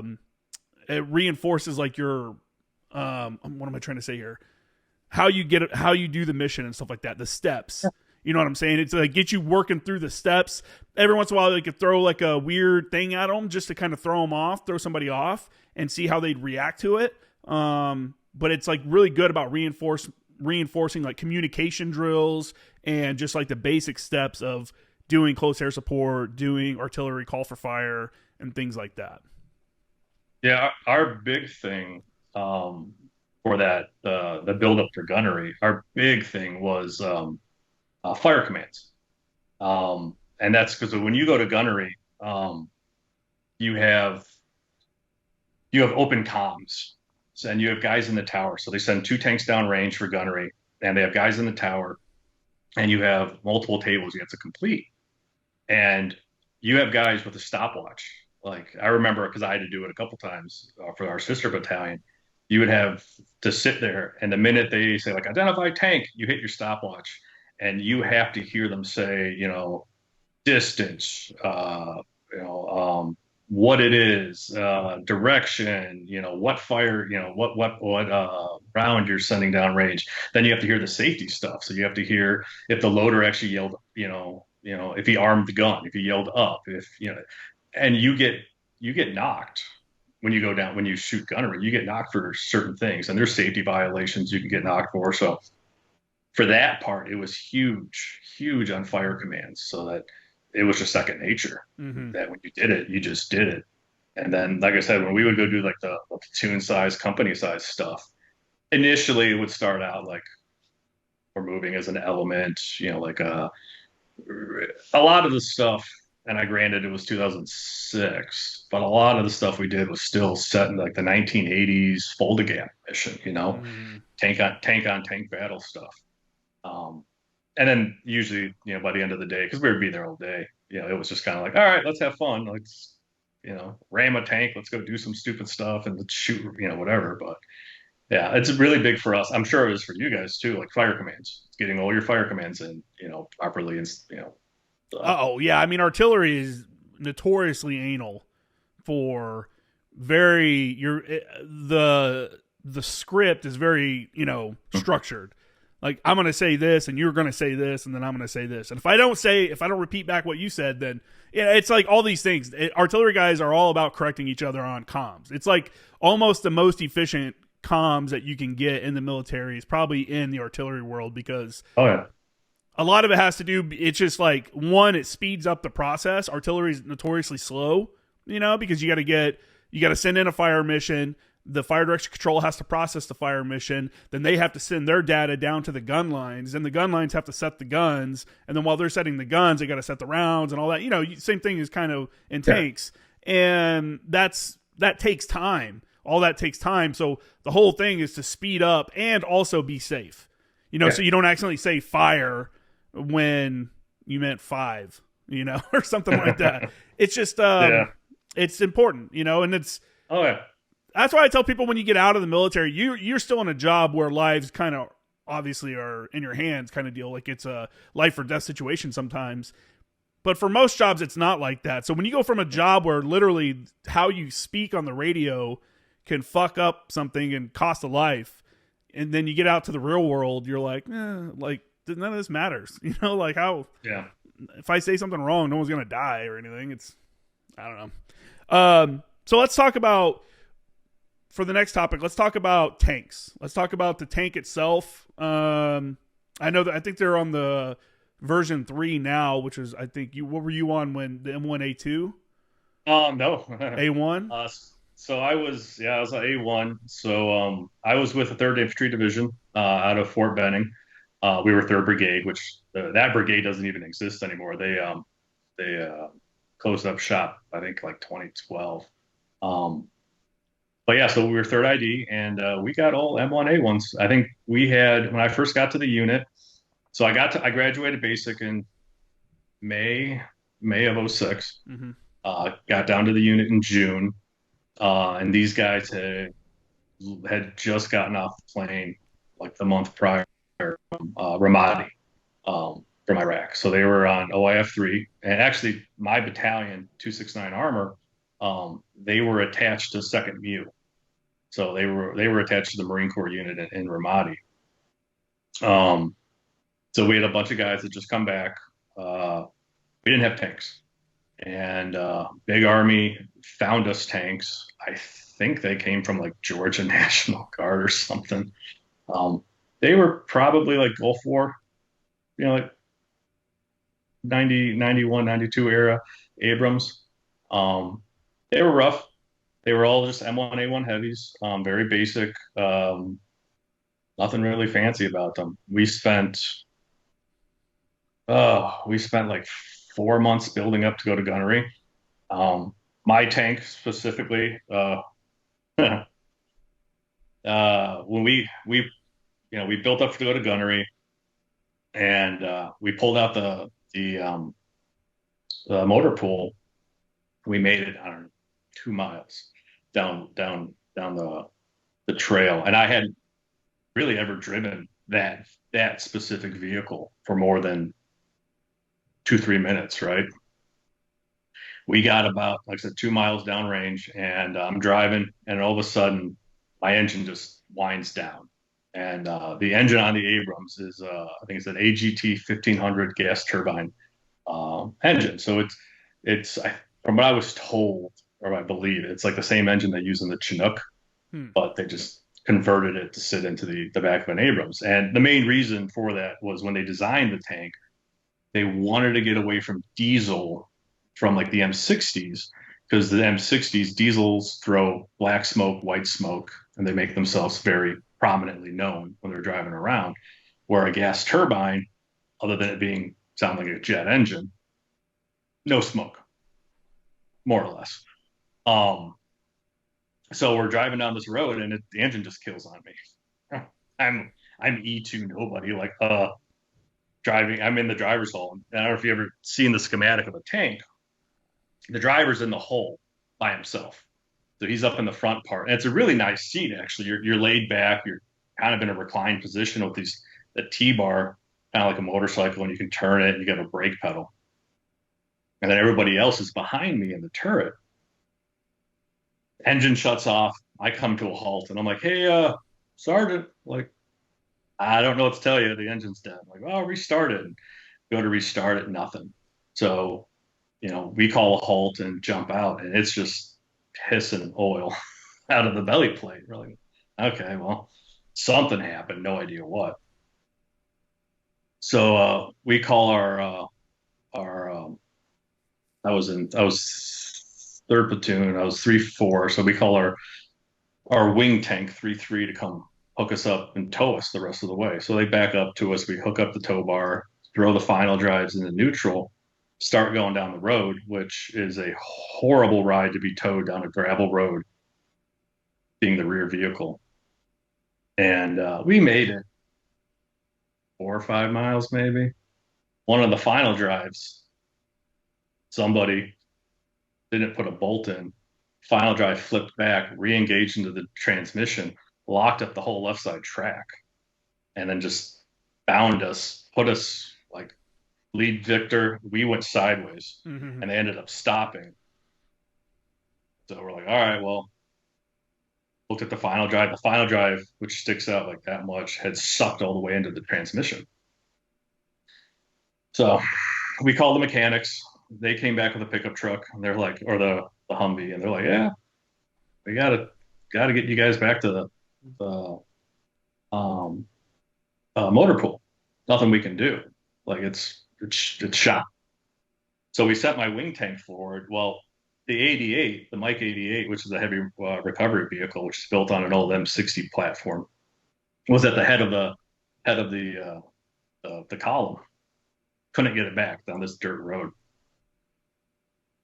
what am I trying to say here? How you do the mission and stuff like that, the steps. You know what I'm saying? It's like get you working through the steps. Every once in a while, they could throw like a weird thing at them just to kind of throw somebody off and see how they'd react to it. But it's like really good about reinforcing like communication drills and just like the basic steps of doing close air support, doing artillery call for fire, and things like that. Yeah, our big thing for that the build up for gunnery, our big thing was fire commands, and that's because when you go to gunnery, you have open comms, and you have guys in the tower. So they send two tanks down range for gunnery, and they have guys in the tower, and you have multiple tables you have to complete, and you have guys with a stopwatch. Like I remember because I had to do it a couple times for our sister battalion. You would have to sit there, and the minute they say like identify tank, you hit your stopwatch, and you have to hear them say, distance, what it is, direction, what fire, what round you're sending down range. Then you have to hear the safety stuff. So you have to hear if the loader actually yelled, if he armed the gun, if he yelled up, and you get knocked when you go down, when you shoot gunnery, you get knocked for certain things, and there's safety violations you can get knocked for. So for that part, it was huge, huge on fire commands, so that it was just second nature. Mm-hmm. That when you did it, you just did it. And then, like I said, when we would go do like the platoon size, company size stuff, initially it would start out like we're moving as an element, like a lot of the stuff. And I granted it was 2006, but a lot of the stuff we did was still set in like the 1980s Fold a Gap mission, Mm-hmm. tank battle stuff. And then usually, by the end of the day, because we would be there all day, it was just kind of like, all right, let's have fun. Let's, ram a tank. Let's go do some stupid stuff and let's shoot, whatever. But yeah, it's really big for us. I'm sure it was for you guys too, like fire commands, getting all your fire commands in, properly. And, Oh yeah, I mean artillery is notoriously anal for the script is very structured. Like I'm gonna say this, and you're gonna say this, and then I'm gonna say this. And if I don't repeat back what you said, then it's like all these things. Artillery guys are all about correcting each other on comms. It's like almost the most efficient comms that you can get in the military is probably in the artillery world, because oh yeah, a lot of it has to do. It's just like one, it speeds up the process. Artillery is notoriously slow, because you got to send in a fire mission. the fire direction control has to process the fire mission. Then they have to send their data down to the gun lines, and the gun lines have to set the guns. And then while they're setting the guns, they got to set the rounds and all that. Same thing is kind of in tanks, and that takes time. All that takes time. So the whole thing is to speed up and also be safe. So you don't accidentally say fire when you meant five, or something like that. It's just it's important, and it's that's why I tell people when you get out of the military, you're still in a job where lives kind of obviously are in your hands kind of deal. Like it's a life or death situation sometimes. But for most jobs, it's not like that. So when you go from a job where literally how you speak on the radio can fuck up something and cost a life, and then you get out to the real world, you're like, like none of this matters. Like how if I say something wrong, no one's going to die or anything. I don't know. So let's talk about, for the next topic, let's talk about tanks. Let's talk about the tank itself. I think they're on the version 3 now, which is, I think what were you on when the M1A2? No. A1? So I was on A1. So I was with the 3rd Infantry Division out of Fort Benning. We were 3rd Brigade, which that brigade doesn't even exist anymore. They closed up shop, I think, like 2012. But yeah, so we were 3rd ID, and we got all M1A1s. I think we had, when I first got to the unit, so I graduated basic in May of 06. Mm-hmm. Got down to the unit in June, and these guys had just gotten off the plane like the month prior from Ramadi, from Iraq. So they were on OIF 3, and actually my battalion, 269 Armor, they were attached to 2nd MU. So they were attached to the Marine Corps unit in Ramadi. So we had a bunch of guys that just come back. We didn't have tanks, and Big Army found us tanks. I think they came from like Georgia National Guard or something. They were probably like Gulf War, like 90, 91, 92 era Abrams. They were rough. They were all just M1A1 heavies, very basic, nothing really fancy about them. We spent like 4 months building up to go to gunnery. My tank specifically, when we built up to go to gunnery, and we pulled out the motor pool. We made it, I don't know, 2 miles down the trail, and I hadn't really ever driven that specific vehicle for more than 2-3 minutes, right? We got about, like I said, 2 miles downrange, and I'm driving, and all of a sudden my engine just winds down. And the engine on the Abrams is, I think it's an AGT 1500 gas turbine engine. So it's from what I was told, or I believe, it's like the same engine they use in the Chinook, but they just converted it to sit into the back of an Abrams. And the main reason for that was when they designed the tank, they wanted to get away from diesel from like the M60s, because the M60s diesels throw black smoke, white smoke, and they make themselves very prominently known when they're driving around. Where a gas turbine, other than it sound like a jet engine, no smoke, more or less. So we're driving down this road, and the engine just kills on me. I'm E2 nobody, like driving. I'm in the driver's hole. And I don't know if you ever seen the schematic of a tank. The driver's in the hole by himself, so he's up in the front part, and it's a really nice seat actually. You're laid back. You're kind of in a reclined position with the T-bar, kind of like a motorcycle, and you can turn it. And you got a brake pedal, and then everybody else is behind me in the turret. Engine shuts off. I come to a halt, and I'm like, "Hey, Sergeant, like, I don't know what to tell you. The engine's dead." I'm like, "Oh, restart it." Go to restart it, nothing. So, we call a halt and jump out, and it's just hissing oil out of the belly plate. We're like, okay, well, something happened. No idea what. So we call our I was 3rd platoon. I was 3-4. So we call our our wing tank 3-3 to come hook us up and tow us the rest of the way. So they back up to us. We hook up the tow bar, throw the final drives into neutral, start going down the road, which is a horrible ride to be towed down a gravel road, being the rear vehicle. And we made it 4 or 5 miles, maybe. One of the final drives, somebody didn't put a bolt in. Final drive flipped back, re-engaged into the transmission, locked up the whole left side track, and then just bound us, put us like lead Victor. We went sideways, Mm-hmm. and they ended up stopping. So we're like, all right, well, looked at the final drive. The final drive, which sticks out like that much, had sucked all the way into the transmission. So we called the mechanics. They came back with a pickup truck, and they're like, or the Humvee, and they're like, yeah, we gotta get you guys back to the motor pool. Nothing we can do. Like it's shot. So we set my wing tank forward. Well, the 88, the Mike 88, which is a heavy recovery vehicle, which is built on an old M60 platform, was at the head of the column. Couldn't get it back down this dirt road.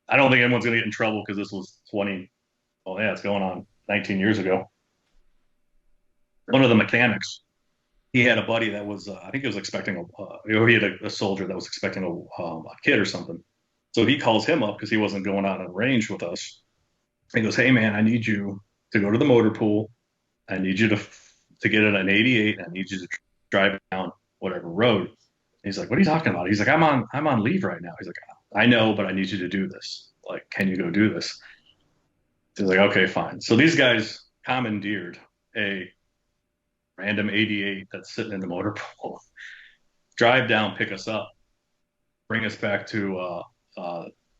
I don't think anyone's gonna get in trouble because this was 20. Well, yeah, it's going on 19 years ago. One of the mechanics, he had a buddy that was, I think he was expecting he had a soldier that was expecting a kid or something. So he calls him up because he wasn't going out on range with us. He goes, "Hey man, I need you to go to the motor pool. I need you to get in an 88. I need you to drive down whatever road." He's like, "What are you talking about?" He's like, I'm on leave right now." He's like, "I know, but I need you to do this. Like, can you go do this?" He's like, "Okay, fine." So these guys commandeered a random 88 that's sitting in the motor pool, drive down, pick us up, bring us back to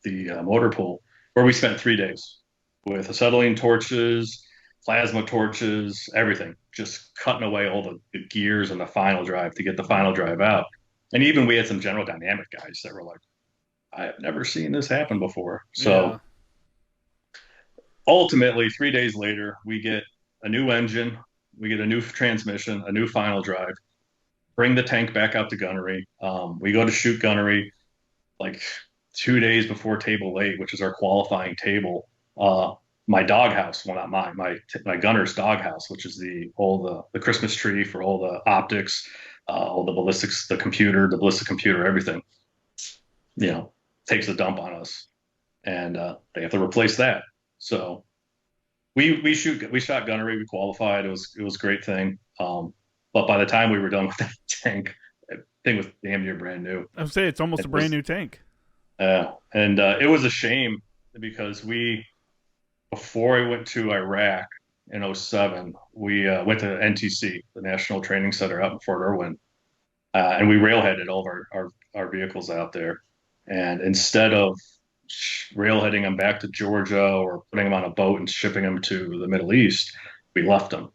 the motor pool, where we spent 3 days with acetylene torches, plasma torches, everything, just cutting away all the gears and the final drive to get the final drive out. And even we had some General Dynamic guys that were like, "I have never seen this happen before." Yeah. So ultimately, 3 days later, we get a new engine, we get a new transmission, a new final drive, bring the tank back out to gunnery. We go to shoot gunnery like 2 days before table 8, which is our qualifying table. My doghouse, well, not mine, my gunner's doghouse, which is the Christmas tree for all the optics, all the ballistics, the ballistic computer, everything, takes a dump on us, and they have to replace that. So we shot gunnery, we qualified. It was a great thing. But by the time we were done with that tank, that thing was damn near brand new. I would say it's almost a brand new tank. And it was a shame because before I went to Iraq in '07, we went to NTC, the National Training Center out in Fort Irwin, and we railheaded all of our vehicles out there. And instead of railheading them back to Georgia or putting them on a boat and shipping them to the Middle East, we left them.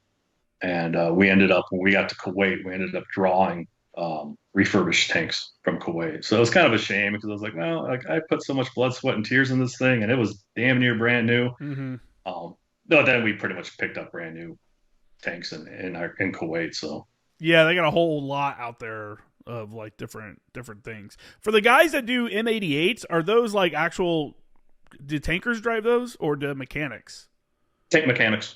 And when we got to Kuwait, we ended up drawing refurbished tanks from Kuwait. So it was kind of a shame because I was like, well, like I put so much blood, sweat, and tears in this thing, and it was damn near brand new. Mm-hmm. No, then we pretty much picked up brand new tanks in Kuwait. So yeah, they got a whole lot out there of like different things. For the guys that do M88s, are those like actual? Do tankers drive those or do mechanics? tank mechanics.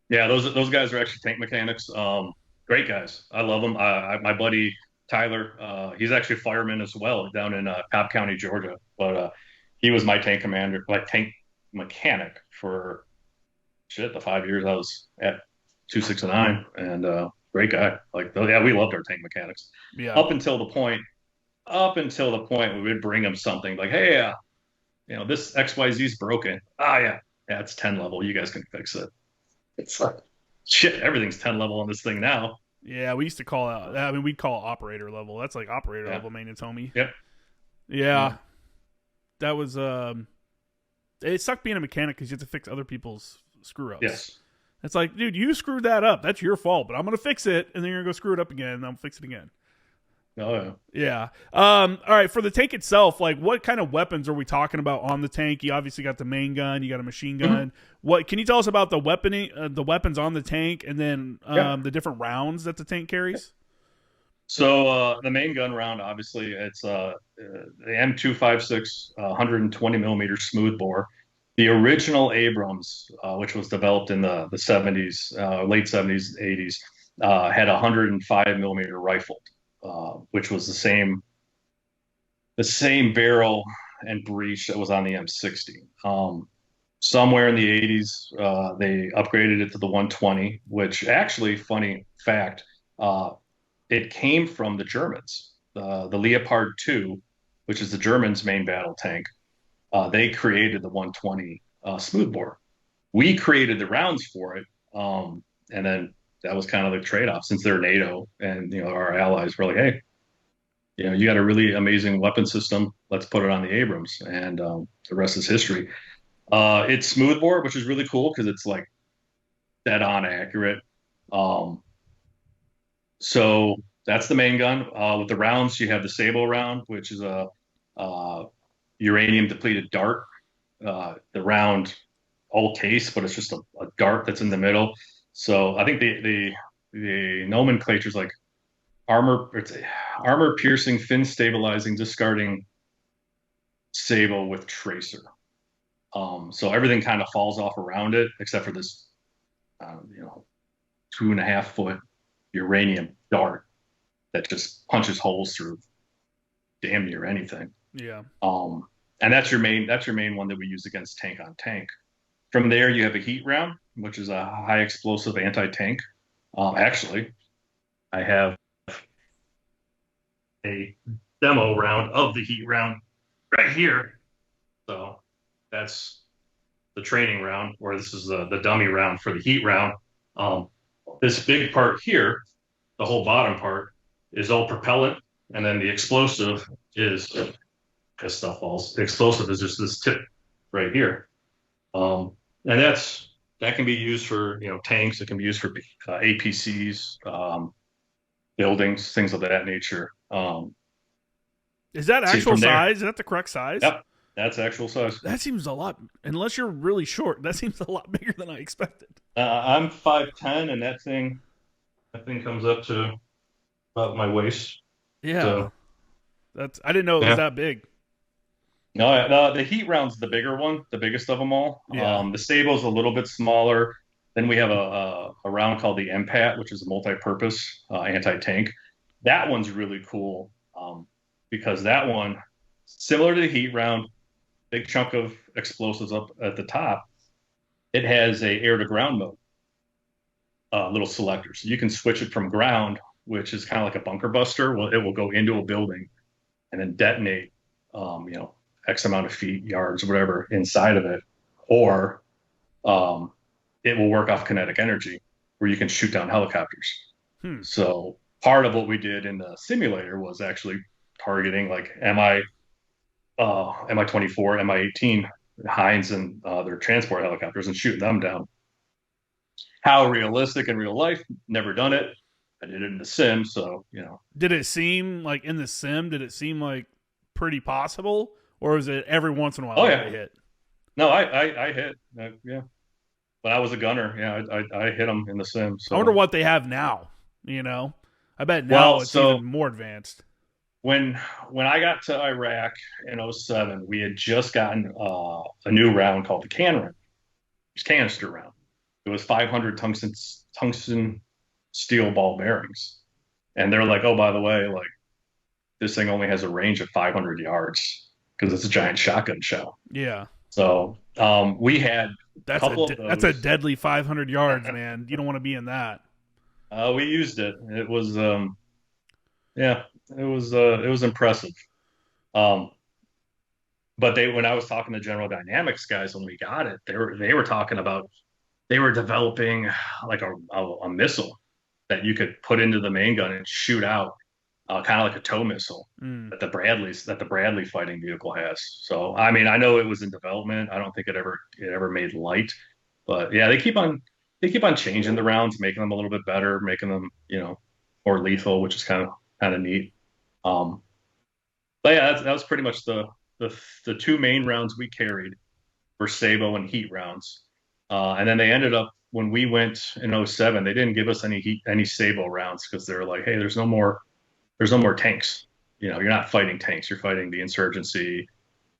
Yeah, those guys are actually tank mechanics. Great guys. I love them. My buddy Tyler, he's actually a fireman as well down in Cobb County, Georgia. But he was my tank commander, like tank mechanic for the 5 years I was at 269, and great guy. Like, yeah, we loved our tank mechanics. Yeah. Up until the point we would bring him something like, hey, this XYZ's broken. Ah, yeah, it's 10 level. You guys can fix it. It's like, shit, everything's 10 level on this thing now. Yeah, we used to call out. I mean, we'd call it operator level. That's like operator level maintenance, homie. Yep. Yeah. That was. It sucked being a mechanic because you have to fix other people's screw ups. Yes. It's like, dude, you screwed that up. That's your fault, but I'm gonna fix it, and then you're gonna go screw it up again, and I'll fix it again. Oh yeah. Yeah. All right. For the tank itself, like, what kind of weapons are we talking about on the tank? You obviously got the main gun. You got a machine Mhm. gun. What can you tell us about the weaponing, the weapons on the tank, and then Yeah. the different rounds that the tank carries? So the main gun round, obviously, it's the M256 120 millimeter smoothbore. The original Abrams, which was developed in the 70s, late 70s, 80s, had a 105 millimeter rifle, which was the same barrel and breech that was on the M60. Somewhere in the 80s, they upgraded it to the 120, which actually, funny fact, uh, it came from the Germans. The Leopard 2, which is the Germans' main battle tank, they created the 120 smoothbore. We created the rounds for it, and then that was kind of the trade-off. Since they're NATO and our allies were like, hey, you got a really amazing weapon system. Let's put it on the Abrams, and the rest is history. It's smoothbore, which is really cool because it's like dead on accurate. Um, So that's the main gun. With the rounds, you have the Sable round, which is a uh, uranium depleted dart. The round all case, but it's just a dart that's in the middle. So I think the nomenclature is like armor. It's armor piercing, fin stabilizing, discarding Sable with tracer. So everything kind of falls off around it, except for this, 2.5 foot uranium dart that just punches holes through damn near anything. Yeah. And that's your main one that we use against tank on tank. From there, you have a heat round, which is a high explosive anti-tank. Actually, I have a demo round of the heat round right here. So that's the training round, or this is the dummy round for the heat round. Um, this big part here, the whole bottom part, is all propellant, and then the explosive is because stuff falls. The explosive is just this tip right here, and that can be used for tanks. It can be used for APCs, buildings, things of that nature. Is that See actual from there. size? Is that the correct size? Yep, that's actual size. That seems a lot. Unless you're really short, that seems a lot bigger than I expected. I'm 5'10", and that thing comes up to about my waist. Yeah. So That's. I didn't know it was yeah. that big. No, the heat round's the bigger one, the biggest of them all. Yeah. The Sable's a little bit smaller. Then we have a round called the MPAT, which is a multi-purpose anti-tank. That one's really cool because that one, similar to the heat round, big chunk of explosives up at the top. It has a air-to-ground mode, little selector, so you can switch it from ground, which is kind of like a bunker buster. Well, it will go into a building and then detonate, X amount of feet, yards, whatever inside of it, or um, it will work off kinetic energy where you can shoot down helicopters. Hmm. So part of what we did in the simulator was actually targeting like MI-24, MI-18, Heinz, and their transport helicopters and shooting them down. How realistic in real life? Never done it. I did it in the sim, so Did it seem like in the sim? Did it seem like pretty possible, or was it every once in a while Oh you yeah, got hit? no, I hit, yeah, but I was a gunner. Yeah, I hit them in the sim. I wonder So what they have now. You know, I bet now well, it's so even more advanced. when when I got to Iraq in '07, we had just gotten a new round called the can round. It's canister round. It was 500 tungsten steel ball bearings, and they're like, oh, by the way, like this thing only has a range of 500 yards because it's a giant shotgun shell. Yeah, So we had a couple of that's a those. deadly 500 yards, man. You don't want to be in that. We used it. It was yeah, it was impressive. Um, but when I was talking to General Dynamics guys when we got it, they were talking about they were developing like a missile that you could put into the main gun and shoot out, kind of like a tow missile Mm. that the Bradley fighting vehicle has. So I mean, I know it was in development. I don't think it ever made light, but yeah, they keep on changing the rounds, making them a little bit better, making them more lethal, which is kind of neat. Um, but yeah, that was pretty much the two main rounds we carried were Sabo and heat rounds. And then they ended up when we went in '07, they didn't give us any Sabo rounds because they were like, hey, there's no more tanks. You know, you're not fighting tanks, you're fighting the insurgency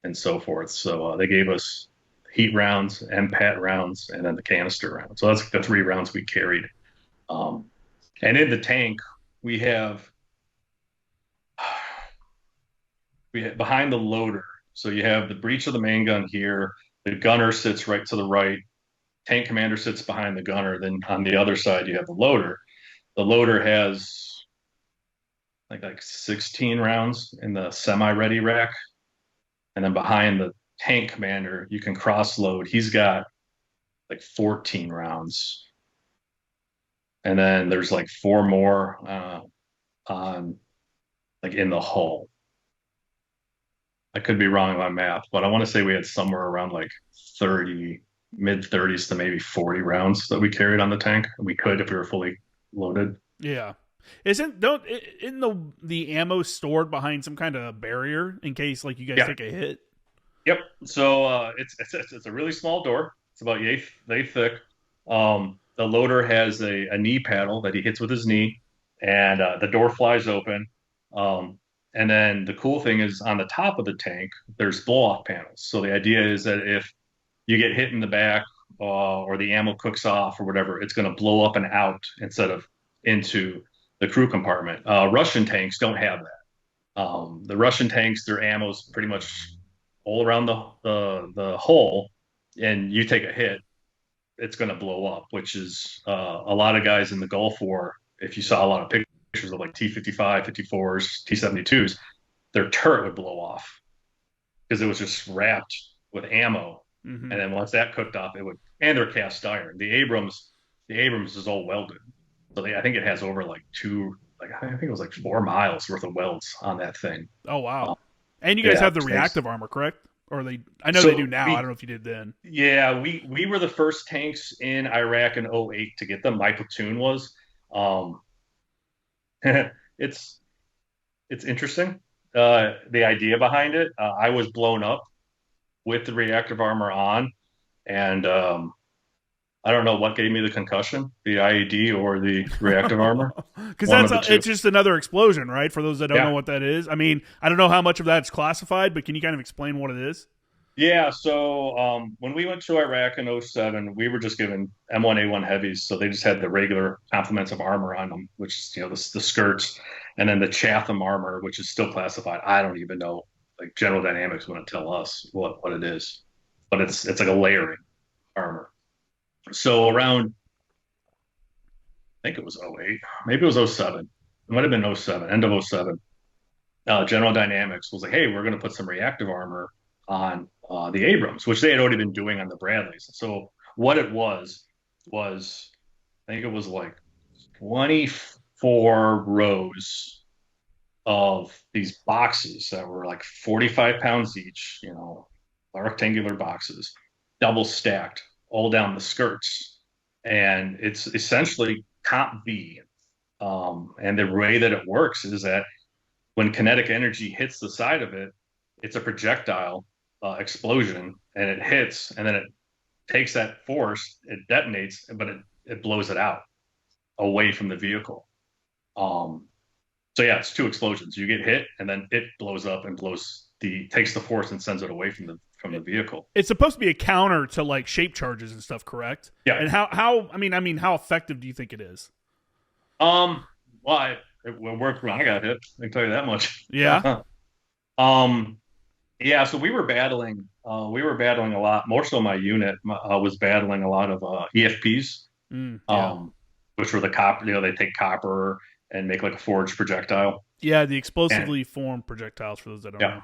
and so forth. So they gave us heat rounds, MPAT rounds, and then the canister round. So that's the three rounds we carried. Um, and in the tank, we have behind the loader. So you have the breech of the main gun here. The gunner sits right to the right. Tank commander sits behind the gunner. Then on the other side, you have the loader. The loader has like 16 rounds in the semi-ready rack, and then behind the tank commander, you can cross load. He's got like 14 rounds, and then there's like four more on like in the hull. I could be wrong on my math, but I want to say we had somewhere around like 30, mid 30s to maybe 40 rounds that we carried on the tank. We could if we were fully loaded. Yeah. Isn't the ammo stored behind some kind of barrier in case like you guys Yeah. take a hit? Yep. So it's a really small door. It's about yay thick. The loader has a knee paddle that he hits with his knee, and the door flies open. And then the cool thing is on the top of the tank, there's blow off panels. So the idea is that if you get hit in the back or the ammo cooks off or whatever, it's going to blow up and out instead of into the crew compartment. Russian tanks don't have that. The Russian tanks, their ammo's pretty much all around the hull, and you take a hit, it's going to blow up. Which is a lot of guys in the Gulf War. If you saw a lot of pictures of like T-55, 54s, T-72s, their turret would blow off because it was just wrapped with ammo. Mm-hmm. And then once that cooked off, it would, and they're cast iron. The Abrams is all welded, so I think it has over like I think it was like 4 miles worth of welds on that thing. Oh Um, wow! And you guys yeah, have the thanks. reactive armor, correct? Or they? I know they do So now. I don't know if you did then. yeah, we were the first tanks in Iraq in '08 to get them. My platoon was. Um, it's it's interesting. The idea behind it. I was blown up with the reactive armor on, and I don't know what gave me the concussion, the IED or the reactive armor, Because one of the two. it's just another explosion, right? For those that don't know Yeah, what that is, I mean, I don't know how much of that's classified, but can you kind of explain what it is? yeah. So when we went to Iraq in '07, we were just given M1A1 heavies, so they just had the regular complements of armor on them, which is the skirts, and then the Chatham armor, which is still classified. I don't even know. Like General Dynamics wouldn't tell us what it is, but it's like a layering armor. So around, I think it was '08, maybe it was '07. It might have been '07, end of '07. General Dynamics was like, hey, we're going to put some reactive armor on the Abrams, which they had already been doing on the Bradleys. So what it was, I think it was like 24 rows of these boxes that were like 45 pounds each, rectangular boxes, double stacked all down the skirts. And it's essentially Comp B. And the way that it works is that when kinetic energy hits the side of it, it's a projectile explosion, and it hits, and then it takes that force, it detonates, but it blows it out away from the vehicle. Um, so yeah, it's two explosions. You get hit, and then it blows up and takes the force and sends it away from the vehicle. It's supposed to be a counter to like shape charges and stuff, correct? Yeah. And how I mean, how effective do you think it is? Well, it worked when I got hit. I can tell you that much. Yeah. um, yeah. So we were battling a lot. More so, my unit was battling a lot of EFPs, Yeah. which were the copper. They take copper and make like a forged projectile. Yeah, the And explosively formed projectiles for those that don't yeah,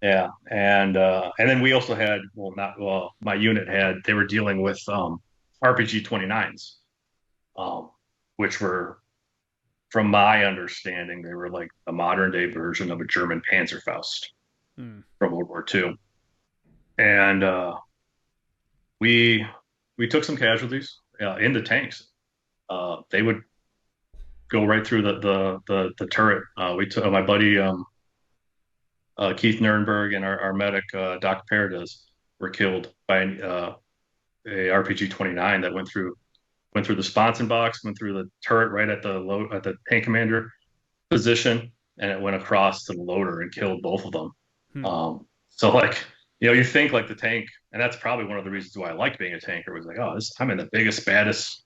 know. yeah, and then we also had my unit they were dealing with RPG 29s, which were, from my understanding, they were like a modern day version of a German Panzerfaust from World War II. And we took some casualties in the tanks. They would go right through the turret. We took my buddy Keith Nirenberg and our medic Doc Paradis were killed by a RPG-29 that went through the sponson box, went through the turret right at the tank commander position, and it went across to the loader and killed both of them. Hmm. So like, you think like the tank, and that's probably one of the reasons why I liked being a tanker was like, oh, I'm in the biggest, baddest,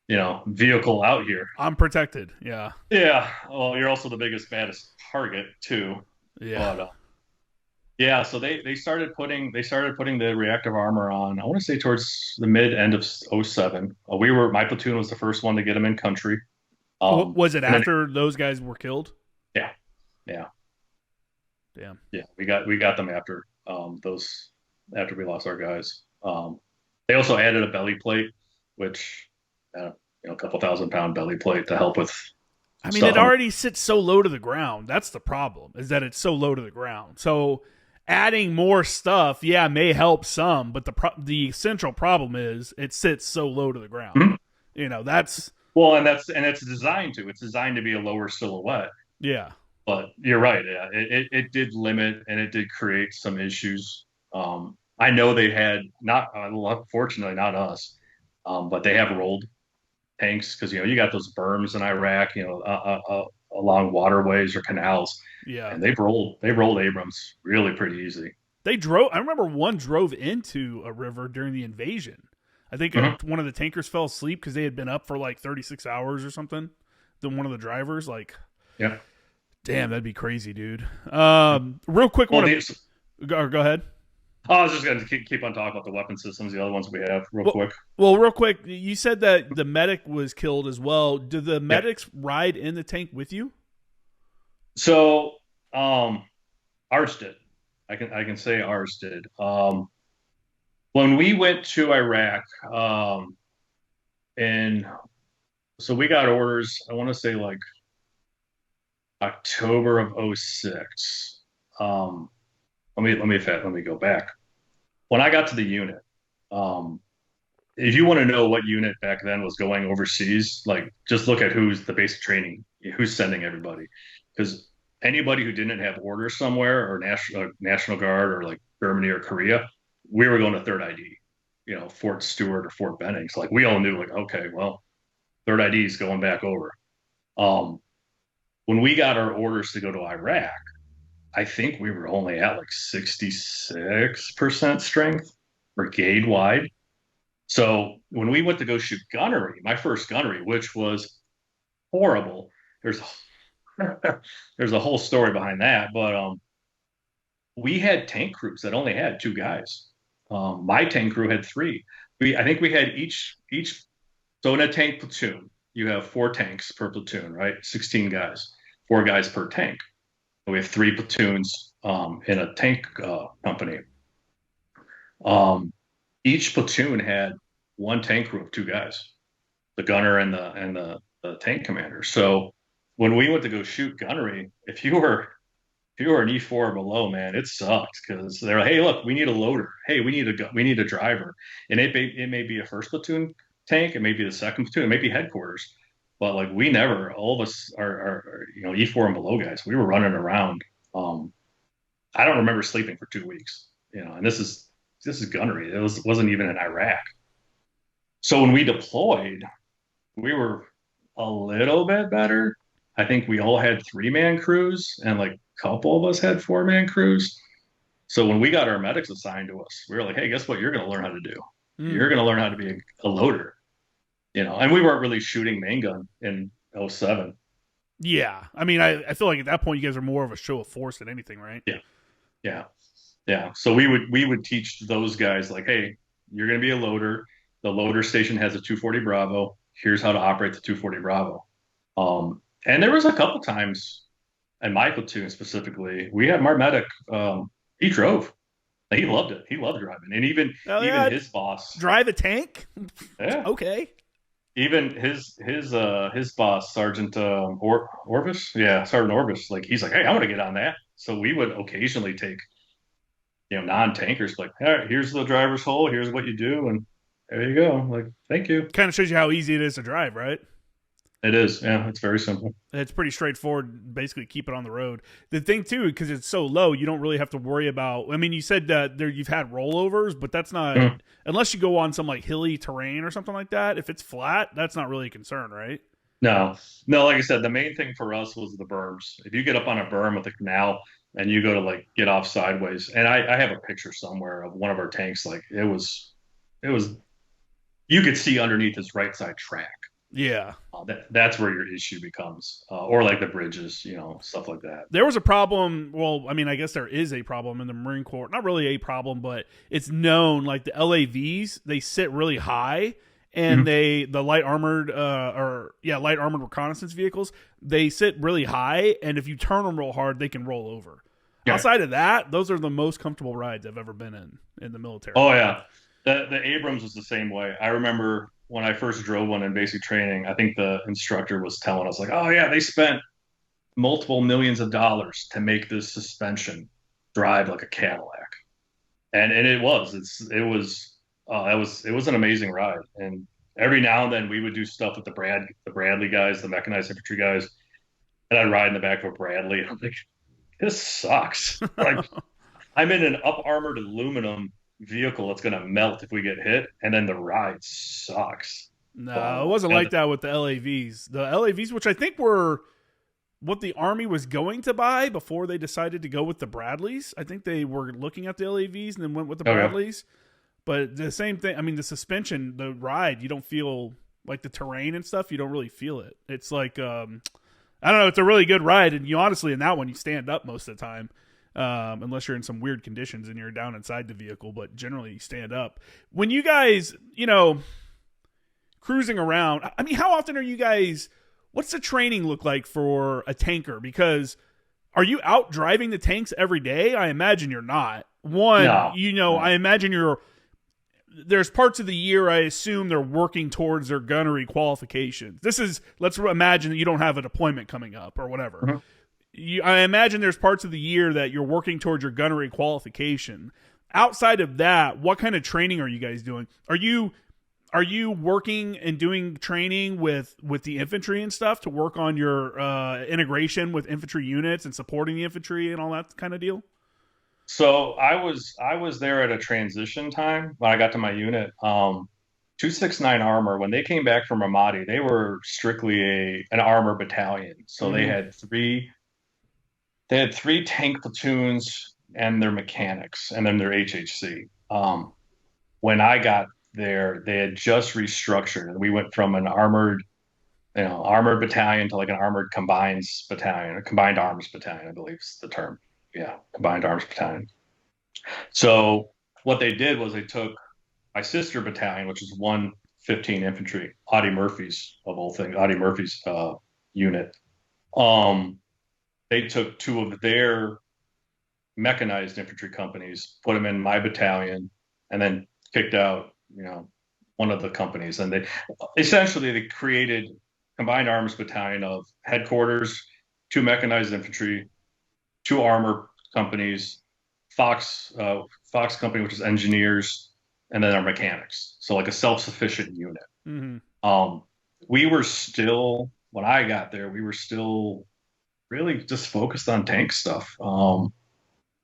vehicle out here. I'm protected. Yeah. Yeah. Well, you're also the biggest, baddest target too. Yeah. But yeah, so they started putting the reactive armor on. I want to say towards the mid end of '07. My platoon was the first one to get them in country. Was it And then, after those guys were killed? yeah, yeah, Damn. yeah. We got them after after we lost our guys. They also added a belly plate, which a couple 1,000-pound belly plate to help with I mean, stuff. it already sits so low to the ground. That's the problem, is that it's so low to the ground. So adding more stuff, yeah, may help some, but the central problem is it sits so low to the ground. Mm-hmm. That's well, and it's designed to. It's designed to be a lower silhouette. yeah. But you're right. Yeah, it did limit and it did create some issues. I know they had not, fortunately, not us, but they have rolled tanks because you got those berms in Iraq, along waterways or canals, Yeah. and they rolled Abrams really pretty easy. I remember one drove into a river during the invasion. I think one of the tankers fell asleep because they had been up for like 36 hours or something. Then one of the drivers, like, Yeah. damn, that'd be crazy, dude. Real quick, Well, go ahead. I was just going to keep on talking about the weapon systems, the other ones we have, quick. Well, real quick, you said that the medic was killed as well. Do the medics ride in the tank with you? So, ours did. I can say ours did. When we went to Iraq, and so we got orders, I want to say like October of '06. Let me go back. When I got to the unit, if you want to know what unit back then was going overseas, like just look at who's the basic training, who's sending everybody, because anybody who didn't have orders somewhere or National Guard or like Germany or Korea, we were going to Third ID, Fort Stewart or Fort Benning. So like we all knew like, okay, well, Third ID is going back over. When we got our orders to go to Iraq, I think we were only at like 66% strength brigade wide. So when we went to go shoot gunnery, my first gunnery, which was horrible, there's a whole story behind that, but we had tank crews that only had 2 guys. My tank crew had 3. I think we had each. So in a tank platoon, you have 4 tanks per platoon, right? 16 guys, 4 guys per tank. We have 3 platoons in a tank company. Each platoon had 1 tank crew of 2 guys, the gunner and the tank commander. So when we went to go shoot gunnery, if you were an E4 or below, man, it sucked because they're like, hey, look, we need a loader. Hey, we need a driver, and it may be a first platoon tank, it may be the second platoon, it may be headquarters. But like all of us are E4 and below guys. We were running around. I don't remember sleeping for 2 weeks. And this is gunnery. It wasn't even in Iraq. So when we deployed, we were a little bit better. I think we all had 3-man crews, and like a couple of us had 4-man crews. So when we got our medics assigned to us, we were like, hey, guess what? You're going to learn how to do. You're going to learn how to be a loader. And we weren't really shooting main gun in '07. Yeah. I mean, I feel like at that point you guys are more of a show of force than anything, right? Yeah. So we would teach those guys like, hey, you're going to be a loader. The loader station has a 240 Bravo. Here's how to operate the 240 Bravo. And there was a couple times in my platoon specifically, we had our medic. He drove. He loved it. He loved driving, and even his boss drive a tank. Yeah. Okay. Even his boss, Sergeant Orvis, Sergeant Orvis, like he's like, hey, I want to get on that. So we would occasionally take, non-tankers, like, all right, here's the driver's hole, here's what you do, and there you go. Like, thank you. Kind of shows you how easy it is to drive, right? It is. Yeah, it's very simple. It's pretty straightforward. Basically, keep it on the road. The thing too, because it's so low, you don't really have to worry about. I mean, you said that there you've had rollovers, but that's not Mhm. unless you go on some like hilly terrain or something like that. If it's flat, that's not really a concern, right? No, no, like I said, the main thing for us was the berms. If you get up on a berm with a canal and you go to like get off sideways, and I have a picture somewhere of one of our tanks, like it was, you could see underneath his right side track. Yeah. That's where your issue becomes, or like the bridges, stuff like that. There was a problem. Well, I mean, I guess there is a problem in the Marine Corps. Not really a problem, but it's known like the LAVs, they sit really high and Mhm. the light armored light armored reconnaissance vehicles, they sit really high and if you turn them real hard, they can roll over. Yeah. Outside of that, those are the most comfortable rides I've ever been in the military. Oh yeah. The Abrams was the same way. I remember when I first drove one in basic training, I think the instructor was telling us like, "Oh yeah, they spent multiple millions of dollars to make this suspension drive like a Cadillac." And it was an amazing ride. And every now and then we would do stuff with the Bradley guys, the mechanized infantry guys, and I'd ride in the back of a Bradley. I'm like, this sucks. Like I'm in an up armored aluminum vehicle that's gonna melt if we get hit, and then the ride sucks. No, it But wasn't like that with the LAVs. The LAVs, which I think were what the Army was going to buy before they decided to go with the Bradleys. I think they were looking at the LAVs and then went with the okay, Bradleys. But the same thing. I mean, the suspension, the ride, you don't feel like the terrain and stuff. You don't really feel it. It's like I don't know. It's a really good ride, and you honestly in that one you stand up most of the time, unless you're in some weird conditions and you're down inside the vehicle. But generally, you stand up. When you guys, cruising around, I mean, how often are you guys? What's the training look like for a tanker? Because are you out driving the tanks every day? I imagine you're not. One, no, no. I imagine you're there's parts of the year I assume they're working towards their gunnery qualifications. This is let's imagine that you don't have a deployment coming up or whatever. Mhm. I imagine there's parts of the year that you're working towards your gunnery qualification. Outside of that, what kind of training are you guys doing? Are you working and doing training with the infantry and stuff to work on your integration with infantry units and supporting the infantry and all that kind of deal? So I was there at a transition time when I got to my unit. 269 Armor, when they came back from Ramadi, they were strictly an armor battalion. So Mm-hmm. they had three tank platoons and their mechanics, and then their HHC. When I got there, they had just restructured, and we went from an armored battalion to like an armored combines battalion, a combined arms battalion, I believe is the term. Yeah, combined arms battalion. So what they did was they took my sister battalion, which is 115 infantry, Audie Murphy's of all things, Audie Murphy's unit. Um, they took two of their mechanized infantry companies, put them in my battalion, and then kicked out, one of the companies. And they created combined arms battalion of headquarters, two mechanized infantry, two armor companies, Fox company, which is engineers, and then our mechanics. So like a self-sufficient unit. Mm-hmm. Um, we were still when I got there, we were still really just focused on tank stuff.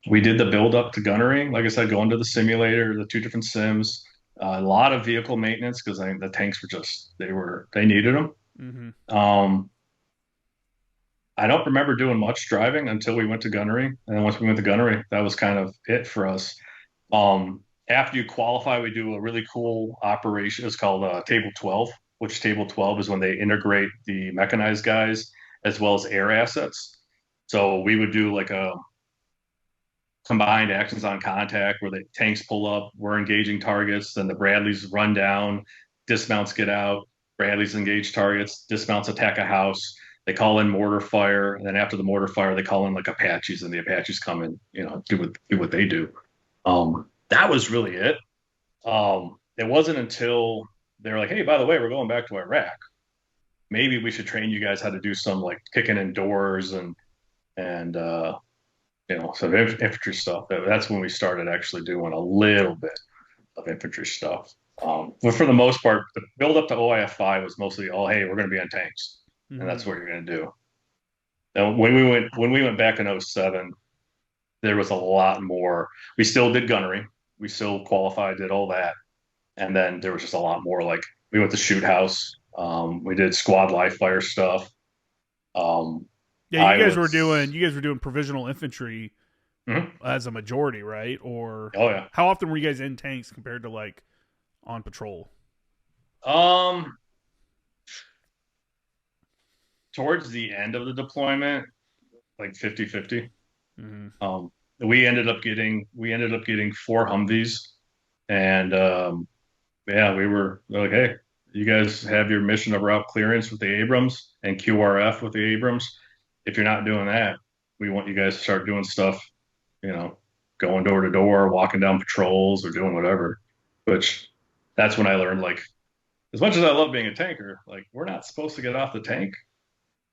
We did the build up to gunnery, like I said, going to the simulator, the two different sims, a lot of vehicle maintenance because I think the tanks were just they needed them. Mm-hmm. I don't remember doing much driving until we went to gunnery, and then once we went to gunnery, that was kind of it for us. After you qualify, we do a really cool operation. It's called Table 12, which Table 12 is when they integrate the mechanized guys as well as air assets. So we would do like a combined actions on contact where the tanks pull up, we're engaging targets, then the Bradleys run down, dismounts get out, Bradleys engage targets, dismounts attack a house. They call in mortar fire, and then after the mortar fire, they call in like Apaches, and the Apaches come in, do what they do. That was really it. It wasn't until they were like, "Hey, by the way, we're going back to Iraq. Maybe we should train you guys how to do some like kicking in doors and some infantry stuff." That's when we started actually doing a little bit of infantry stuff. But for the most part, the build up to OIF 5 was mostly, oh, hey, we're going to be on tanks. and Hmm. that's what you're going to do. Now, when we went back in '07, there was a lot more. We still did gunnery. We still qualified, did all that. And then there was just a lot more like we went to shoot house. We did squad live fire stuff. Um, Yeah, I was, you guys were doing provisional infantry mhm. as a majority, right? Or Oh yeah. how often were you guys in tanks compared to like on patrol? Um, Towards the end of the deployment, like 50-50. Hmm. Um, we ended up getting four Humvees, and yeah, we were like, hey, you guys have your mission of route clearance with the Abrams and QRF with the Abrams. If you're not doing that, we want you guys to start doing stuff, you know, going door to door, walking down patrols or doing whatever. Which that's when I learned like as much as I love being a tanker, like we're not supposed to get off the tank.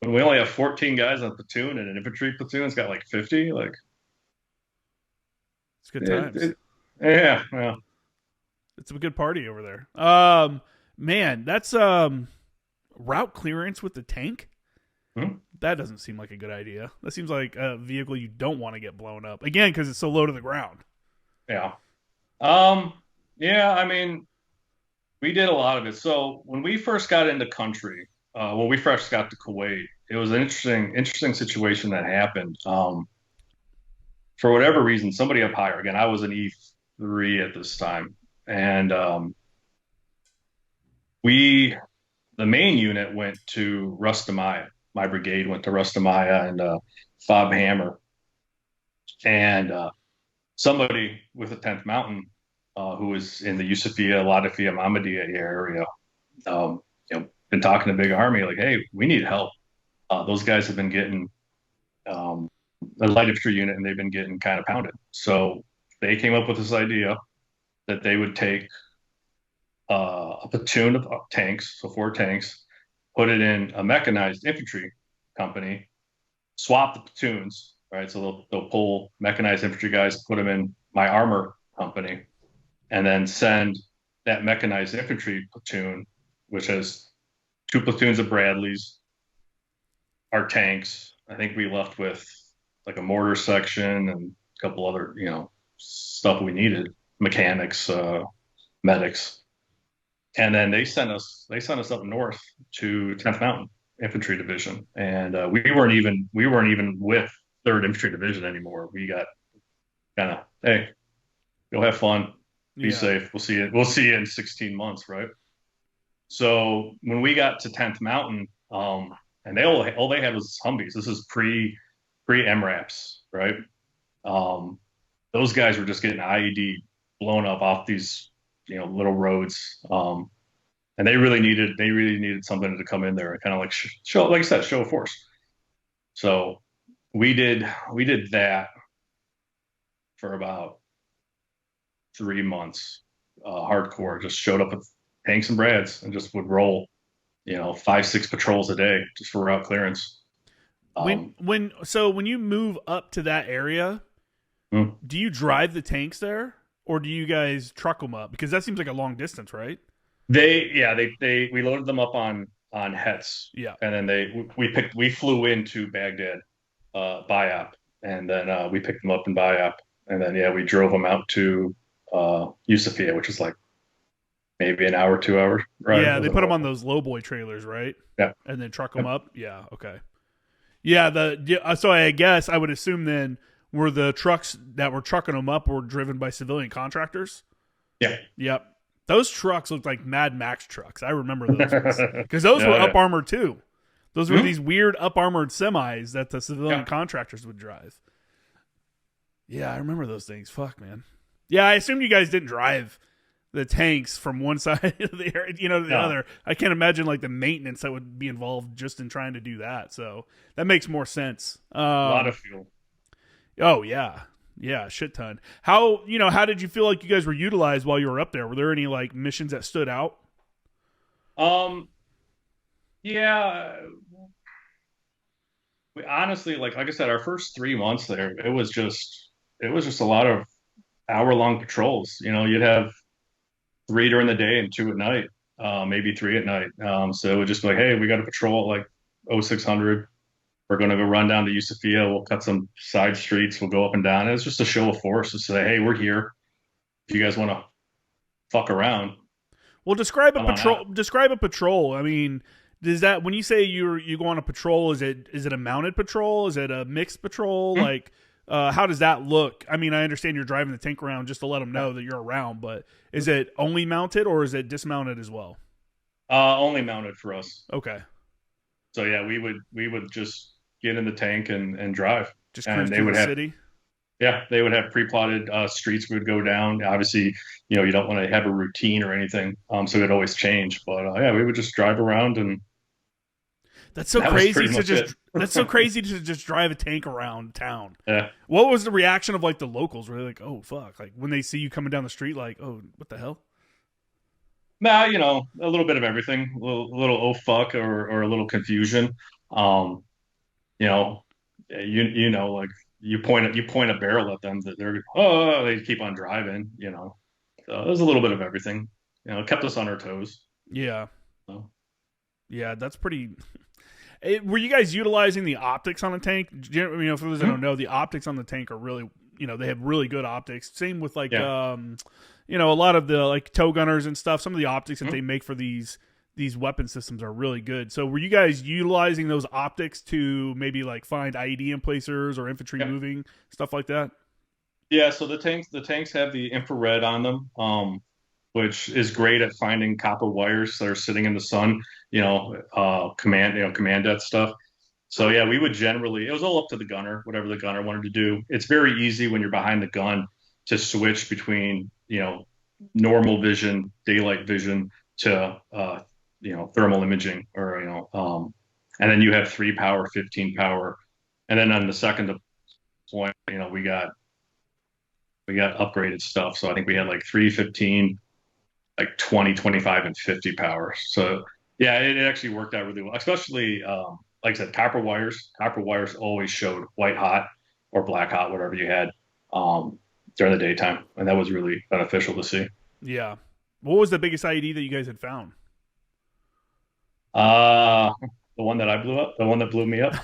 When we only have 14 guys on a platoon and an infantry platoon's got like 50, like It's good it, times. it yeah, well, It's a good party over there. Man, that's route clearance with the tank. hmm, That doesn't seem like a good idea. That seems like a vehicle you don't want to get blown up again because it's so low to the ground. yeah. Um, yeah, I mean, we did a lot of it. So when we first got into country, when we first got to Kuwait, it was an interesting situation that happened. For whatever reason, somebody up higher, again, I was an E3 at this time, and we, the main unit went to Rustamaya. My brigade went to Rustamaya and Fob Hammer, and somebody with the 10th Mountain, who was in the Yusufia, Latifia, Mahmudiya area, been talking to Big Army like, hey, we need help. Those guys have been getting a light infantry unit and they've been getting kind of pounded. So they came up with this idea that they would take a platoon of tanks, so four tanks, put it in a mechanized infantry company, swap the platoons, right? So they'll pull mechanized infantry guys, put them in my armor company, and then send that mechanized infantry platoon, which has two platoons of Bradleys, our tanks. I think we left with like a mortar section and a couple other, stuff we needed, mechanics, medics. And then they sent us up north to 10th Mountain Infantry Division, and we weren't even with Third Infantry Division anymore. We got kind of, hey, go have fun, be Yeah. safe. We'll see you in 16 months, right? So when we got to 10th Mountain, and all they had was Humvees. This is pre MRAPs, right? Um, those guys were just getting IED blown up off these little roads, and they really needed something to come in there and kind of like show, like I said, show a force. So we did that for about 3 months, hardcore. Just showed up with tanks and brads and just would roll, 5-6 patrols a day just for route clearance. Um, When you move up to that area, hmm. do you drive the tanks there or do you guys truck them up? Because that seems like a long distance, right? We loaded them up on Hets, Yeah. and then we flew into Baghdad, Bayap, and then we picked them up in Bayap, and then yeah, we drove them out to Yusufia, which is like maybe an hour, 2 hour ride. It Yeah, they wasn't put them on horrible. those lowboy trailers, right? Yeah. And then truck them Yep. up. Yeah. Okay. Yeah. So I guess I would assume then were the trucks that were trucking them up were driven by civilian contractors. Yeah. Yep. Those trucks looked like Mad Max trucks. I remember those ones because those were Yeah. up armored too. Those were Hmm? these weird up armored semis that the civilian Yeah. contractors would drive. Yeah, I remember those things. Fuck, man. Yeah, I assume you guys didn't drive the tanks from one side of the area, to the No. other. I can't imagine like the maintenance that would be involved just in trying to do that. So that makes more sense. A lot of fuel. Oh yeah, yeah, shit ton. How did you feel like you guys were utilized while you were up there? Were there any like missions that stood out? Um, yeah, we honestly, like I said, our first 3 months there, it was just a lot of hour-long patrols. You'd have three during the day and two at night, maybe three at night. So it would just be like, hey, we got to patrol at like 0600. We're going to go run down to Yusufia. We'll cut some side streets. We'll go up and down. And it's just a show of force to say, hey, we're here. If you guys want to fuck around, Well, describe a come on patrol. out. Describe a patrol. I mean, does that when you say you go on a patrol, is it a mounted patrol? Is it a mixed patrol? Hmm? Like, how does that look? I mean, I understand you're driving the tank around just to let them know that you're around, but is it only mounted or is it dismounted as well? Only mounted for us. Okay, So yeah, we would just get in the tank and drive, just and cruise they through would the have city. yeah they would have pre-plotted streets we would go down. Obviously, you don't want to have a routine or anything, so it'd always change. But yeah, we would just drive around, and That's so that was crazy pretty to much it. just. That's so crazy to just drive a tank around town. Yeah. What was the reaction of like the locals? Were they like, "Oh fuck!" Like when they see you coming down the street, like, "Oh, what the hell?" Nah, a little bit of everything, a little oh fuck or a little confusion. Um, you know, like you point a barrel at them that they keep on driving. So it was a little bit of everything. It kept us on our toes. Yeah, So, yeah, that's pretty. Were you guys utilizing the optics on the tank? For those that don't mhm. know, the optics on the tank are really, they have really good optics. Same with like, Yeah. a lot of the like tow gunners and stuff. Some of the optics that Mhm. they make for these weapon systems are really good. So were you guys utilizing those optics to maybe like find IED emplacers or infantry Yeah. moving stuff like that? Yeah, so the tanks have the infrared on them, which is great at finding copper wires that are sitting in the sun, command that stuff. So yeah, we would generally, it was all up to the gunner, whatever the gunner wanted to do. It's very easy when you're behind the gun to switch between, normal vision, daylight vision to, thermal imaging or, and then you have 3 power, 15 power. And then on the second point, we got upgraded stuff. So I think we had like 315, like 20, 25, and 50 power. So yeah, it actually worked out really well, especially like I said, copper wires. Copper wires always showed white hot or black hot, whatever you had, during the daytime, and that was really beneficial to see. Yeah. What was the biggest IED that you guys had found? Uh, the one that I blew up, the one that blew me up.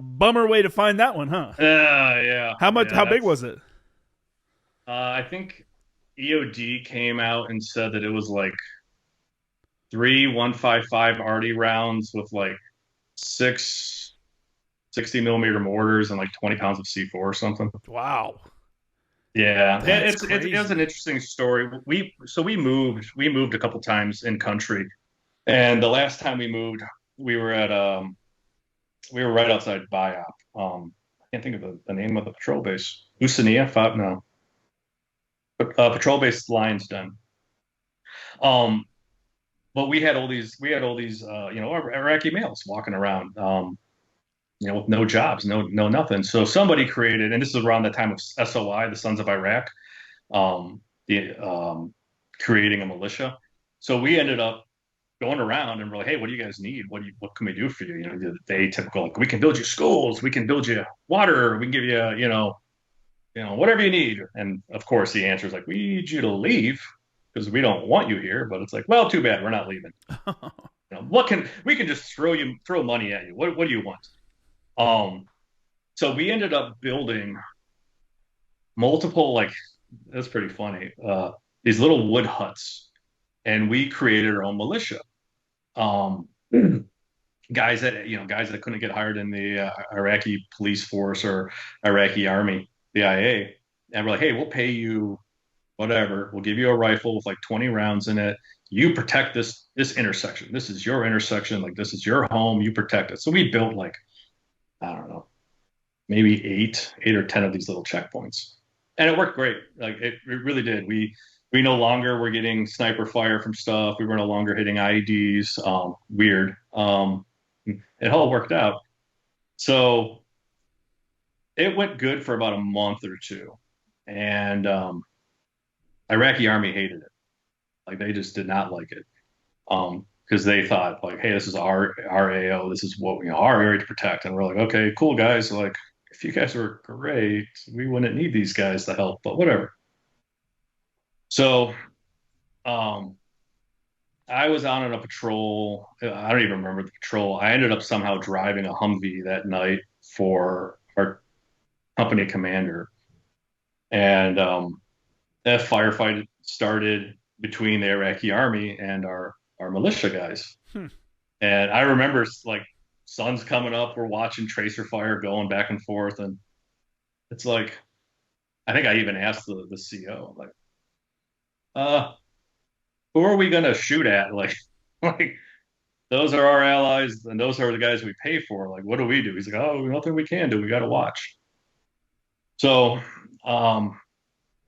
Bummer way to find that one, huh? Yeah, How much? yeah. How big That's. was it? I think EOD came out and said that it was like three 155 arty rounds with like six 60 millimeter mortars and like 20 pounds of C4 or something. Wow, Yeah, that's it was an crazy. interesting story. We moved a couple times in country, and the last time we moved, we were at we were right outside Biop. I can't think of the name of the patrol base. Usania, five, no, patrol base Lions Den. Um, but we had all these Iraqi males walking around. With no jobs, no nothing. So somebody created, and this is around the time of SOI, the Sons of Iraq, the creating a militia. So we ended up going around and we're like, hey, what do you guys need? What can we do for you? The atypical, like, we can build you schools, we can build you water, we can give you, whatever you need. And of course, the answer is like, we need you to leave because we don't want you here. But it's like, well, too bad, we're not leaving. We can just throw money at you. What do you want? Um, so we ended up building multiple, like, that's pretty funny. These little wood huts, and we created our own militia. Um, guys that couldn't get hired in the Iraqi police force or Iraqi army, the IA, and we're like, hey, we'll pay you whatever. We'll give you a rifle with like 20 rounds in it. You protect this intersection. This is your intersection. Like, this is your home. You protect it. So we built like, I don't know, maybe eight or 10 of these little checkpoints. And it worked great. Like, it really did. We no longer were getting sniper fire from stuff. We were no longer hitting IEDs. Weird. It all worked out. So it went good for about a month or two. And Iraqi army hated it. Like, they just did not like it. Because they thought like, hey, this is our AO, this is what we are area to protect, and we're like, okay, cool guys. Like, if you guys were great, we wouldn't need these guys to help, but whatever. So, um, I was on a patrol. I don't even remember the patrol. I ended up somehow driving a Humvee that night for our company commander, and that firefight started between the Iraqi army and our militia guys. Hmm. And I remember like sun's coming up, we're watching tracer fire going back and forth, and it's like I think I even asked the CO like, uh, who are we gonna shoot at? Like, like those are our allies, and those are the guys we pay for. Like, what do we do? He's like, oh, nothing we can do. We got to watch. So, um,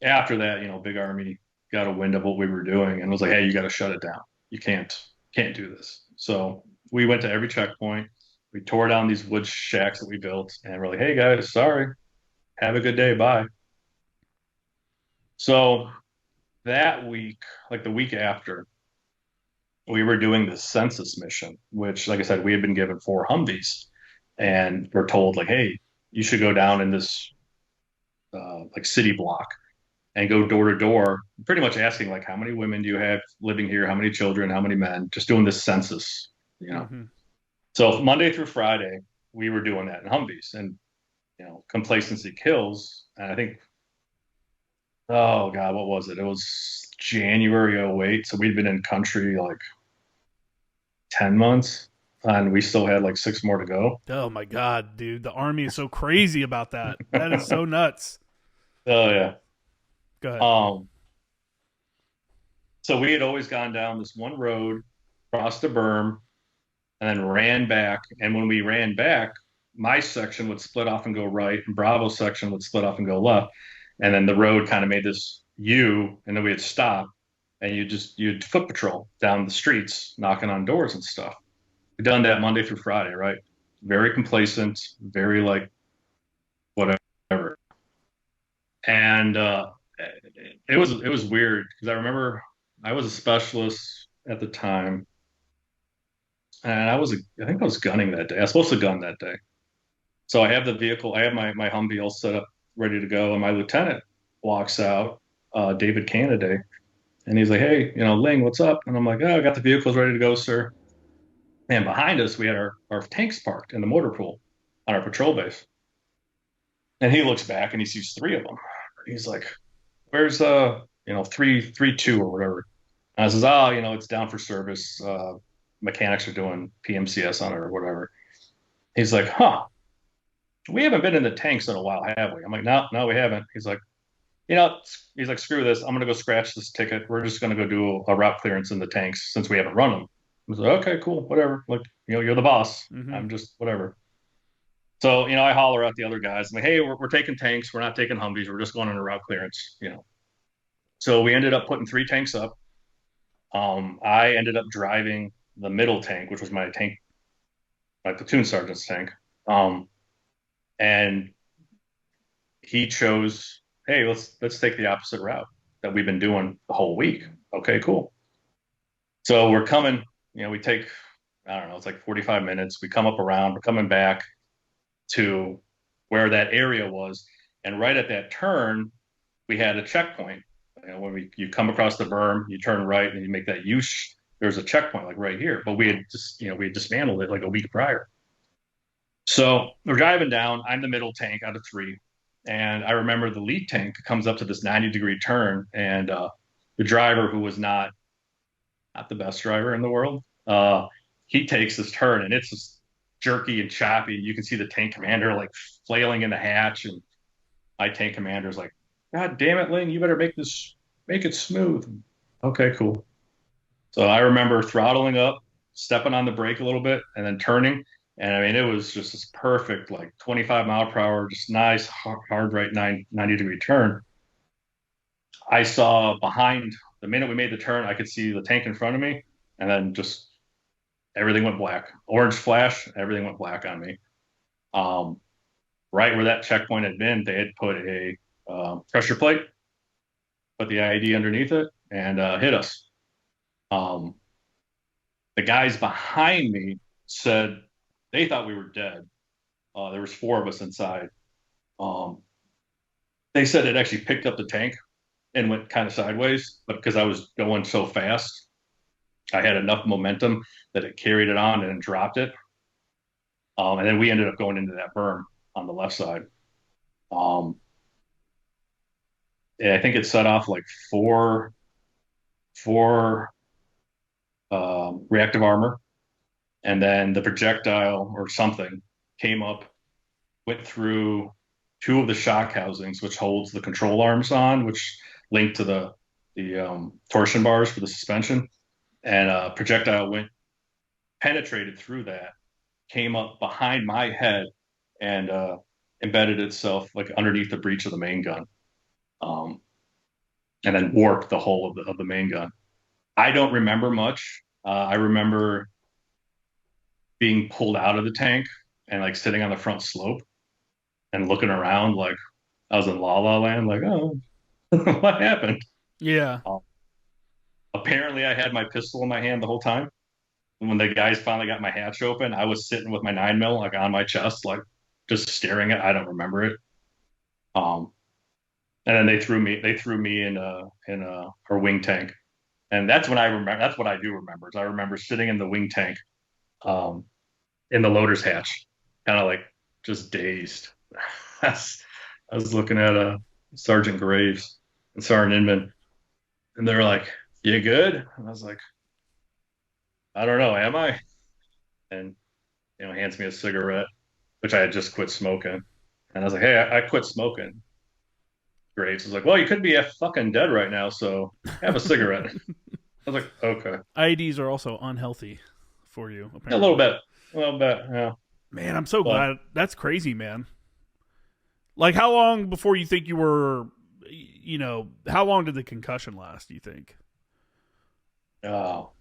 after that, Big Army got a wind of what we were doing and was like, hey, you got to shut it down. You can't do this. So we went to every checkpoint. We tore down these wood shacks that we built, and we're like, hey guys, sorry, have a good day, bye. So that week, like the week after, we were doing this census mission, which, like I said, we had been given 4 Humvees, and we're told like, hey, you should go down in this like city block and go door to door, pretty much asking like, how many women do you have living here? How many children? How many men? Just doing this census, you know. Hmm. So Monday through Friday, we were doing that in Humvees, and complacency kills. And I think, oh God, what was it? It was January '08. So we'd been in country like 10 months, and we still had like 6 more to go. Oh my god, dude, the army is so crazy about that. That is so nuts. Oh yeah. Go ahead. Um, so we had always gone down this one road, crossed the berm, and then ran back. And when we ran back, my section would split off and go right, and Bravo's section would split off and go left. And then the road kind of made this U, and then we'd stop, and you'd foot patrol down the streets, knocking on doors and stuff. We've done that Monday through Friday, right? Very complacent, very like whatever. And it was weird because I remember I was a specialist at the time, and I think I was gunning that day. I was supposed to gun that day. So I have the vehicle, I have my Humvee all set up, ready to go, and my lieutenant walks out, David Canaday, and he's like, "Hey, Lyng, what's up?" And I'm like, "Oh, I got the vehicles ready to go, sir." And behind us, we had our tanks parked in the motor pool on our patrol base. And he looks back and he sees 3 of them. He's like, "Where's 332 or whatever?" And I says, "Oh, it's down for service. Mechanics are doing PMCS on it or whatever." He's like, "Huh, we haven't been in the tanks in a while, have we?" I'm like, "No, no, we haven't." He's like, he's like, "Screw this. I'm gonna go scratch this ticket. We're just gonna go do a route clearance in the tanks since we haven't run them." I was like, "Okay, cool, whatever. Like, you're the boss. Hmm. I'm just whatever." So, I holler at the other guys. I'm like, "Hey, we're taking tanks. We're not taking Humvees. We're just going on a route clearance." So we ended up putting 3 tanks up. I ended up driving the middle tank, which was my tank, my platoon sergeant's tank. Um, and he chose, hey, let's take the opposite route that we've been doing the whole week. Okay, cool. So we're coming, we take, I don't know, it's like 45 minutes. We come up around, we're coming back to where that area was. And right at that turn, we had a checkpoint. When you come across the berm, you turn right and you make that U. There's a checkpoint like right here, but we had dismantled it like a week prior. So we're driving down. I'm the middle tank out of 3, and I remember the lead tank comes up to this 90-degree turn, and the driver, who was not the best driver in the world, he takes this turn, and it's just jerky and choppy. You can see the tank commander like flailing in the hatch, and my tank commander's like, "God damn it, Lyng, you better make it smooth." Okay, cool. So I remember throttling up, stepping on the brake a little bit, and then turning. And I mean, it was just this perfect, like 25 mile per hour, just nice, hard right 90-degree turn. I saw behind the minute we made the turn, I could see the tank in front of me, and then just everything went black. Orange flash, everything went black on me. Um, right where that checkpoint had been, they had put a pressure plate, put the ID underneath it, and hit us. Um, the guys behind me said they thought we were dead. There was 4 of us inside. Um, they said it actually picked up the tank and went kind of sideways, but because I was going so fast, I had enough momentum that it carried it on and then dropped it. And then we ended up going into that berm on the left side. Um, and I think it set off like four reactive armor, and then the projectile or something came up, went through two of the shock housings, which holds the control arms on, which link to the torsion bars for the suspension, and projectile went penetrated through that, came up behind my head, and embedded itself like underneath the breech of the main gun, and then warped the whole of the main gun. I don't remember much. I remember being pulled out of the tank and like sitting on the front slope and looking around like I was in La La Land, like, oh, what happened? Yeah. Apparently, I had my pistol in my hand the whole time. And when the guys finally got my hatch open, I was sitting with my 9mm like on my chest, like just staring at. I don't remember it. And then they threw me in our wing tank, and that's when I remember. That's what I do remember. Is I remember sitting in the wing tank, in the loader's hatch, kind of like just dazed. I was looking at Sergeant Graves and Sergeant Inman, and they were like, "You good?" And I was like, "I don't know, am I?" And hands me a cigarette, which I had just quit smoking. And I was like, "Hey, I quit smoking." Graves was like, "Well, you could be fucking dead right now, so have a cigarette." I was like, "Okay." IEDs are also unhealthy for you, apparently. A little bit, yeah. Man, I'm so glad. That's crazy, man. Like, how long before you think you were, how long did the concussion last, do you think? Oh,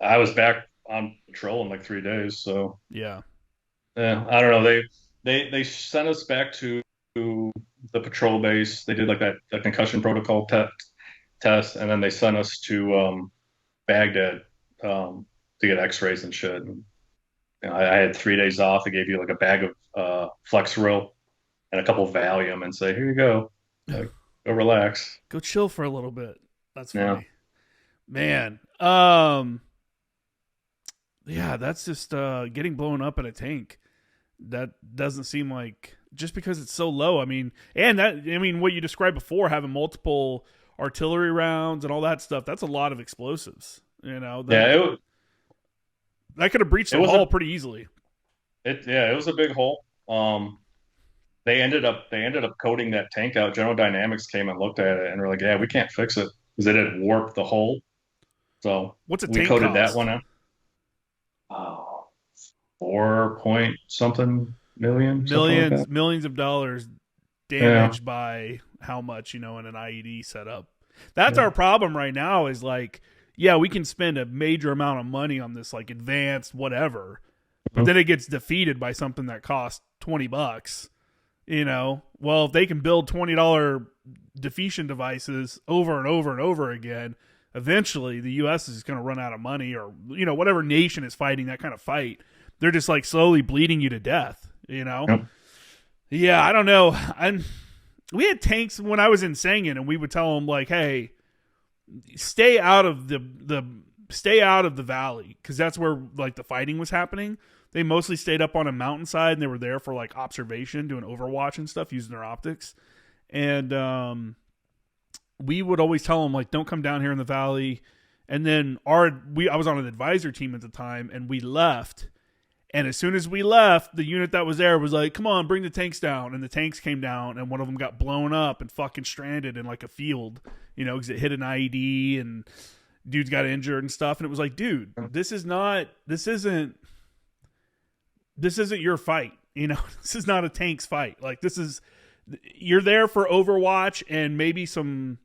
I was back on patrol in like 3 days, so yeah. I don't know. They sent us back to the patrol base. They did like that concussion protocol test, and then they sent us to Baghdad to get X-rays and shit. And, I had 3 days off. They gave you like a bag of Flexeril and a couple of Valium, and say, "Here you go, like, go relax, go chill for a little bit." That's funny, yeah. Man. Yeah, that's just getting blown up in a tank. That doesn't seem like, just because it's so low. I mean, what you described before, having multiple artillery rounds and all that stuff, that's a lot of explosives. That could have breached the hull pretty easily. It was a big hole. They ended up coating that tank out. General Dynamics came and looked at it and were like, "Yeah, we can't fix it because it had warped the hull." So what's a we tank coated cost? that one out. 4 point something million. Millions of dollars damaged by how much, in an IED setup. That's our problem right now is like, yeah, we can spend a major amount of money on this like advanced whatever, but then it gets defeated by something that costs $20. Well, if they can build $20 defeation devices over and over and over again, eventually the U.S. is going to run out of money, or whatever nation is fighting that kind of fight, they're just like slowly bleeding you to death. Yep. Yeah, I don't know. We had tanks when I was in Sangin, and we would tell them like, "Hey, stay out of the valley," because that's where like the fighting was happening. They mostly stayed up on a mountainside, and they were there for like observation, doing overwatch and stuff, using their optics. And we would always tell them like, "Don't come down here in the valley." And then I was on an advisor team at the time, and we left. And as soon as we left, the unit that was there was like, "Come on, bring the tanks down." And the tanks came down, and one of them got blown up and fucking stranded in like a field, because it hit an IED and dudes got injured and stuff. And it was like, dude, this isn't your fight. This is not a tank's fight. Like, you're there for Overwatch and maybe some,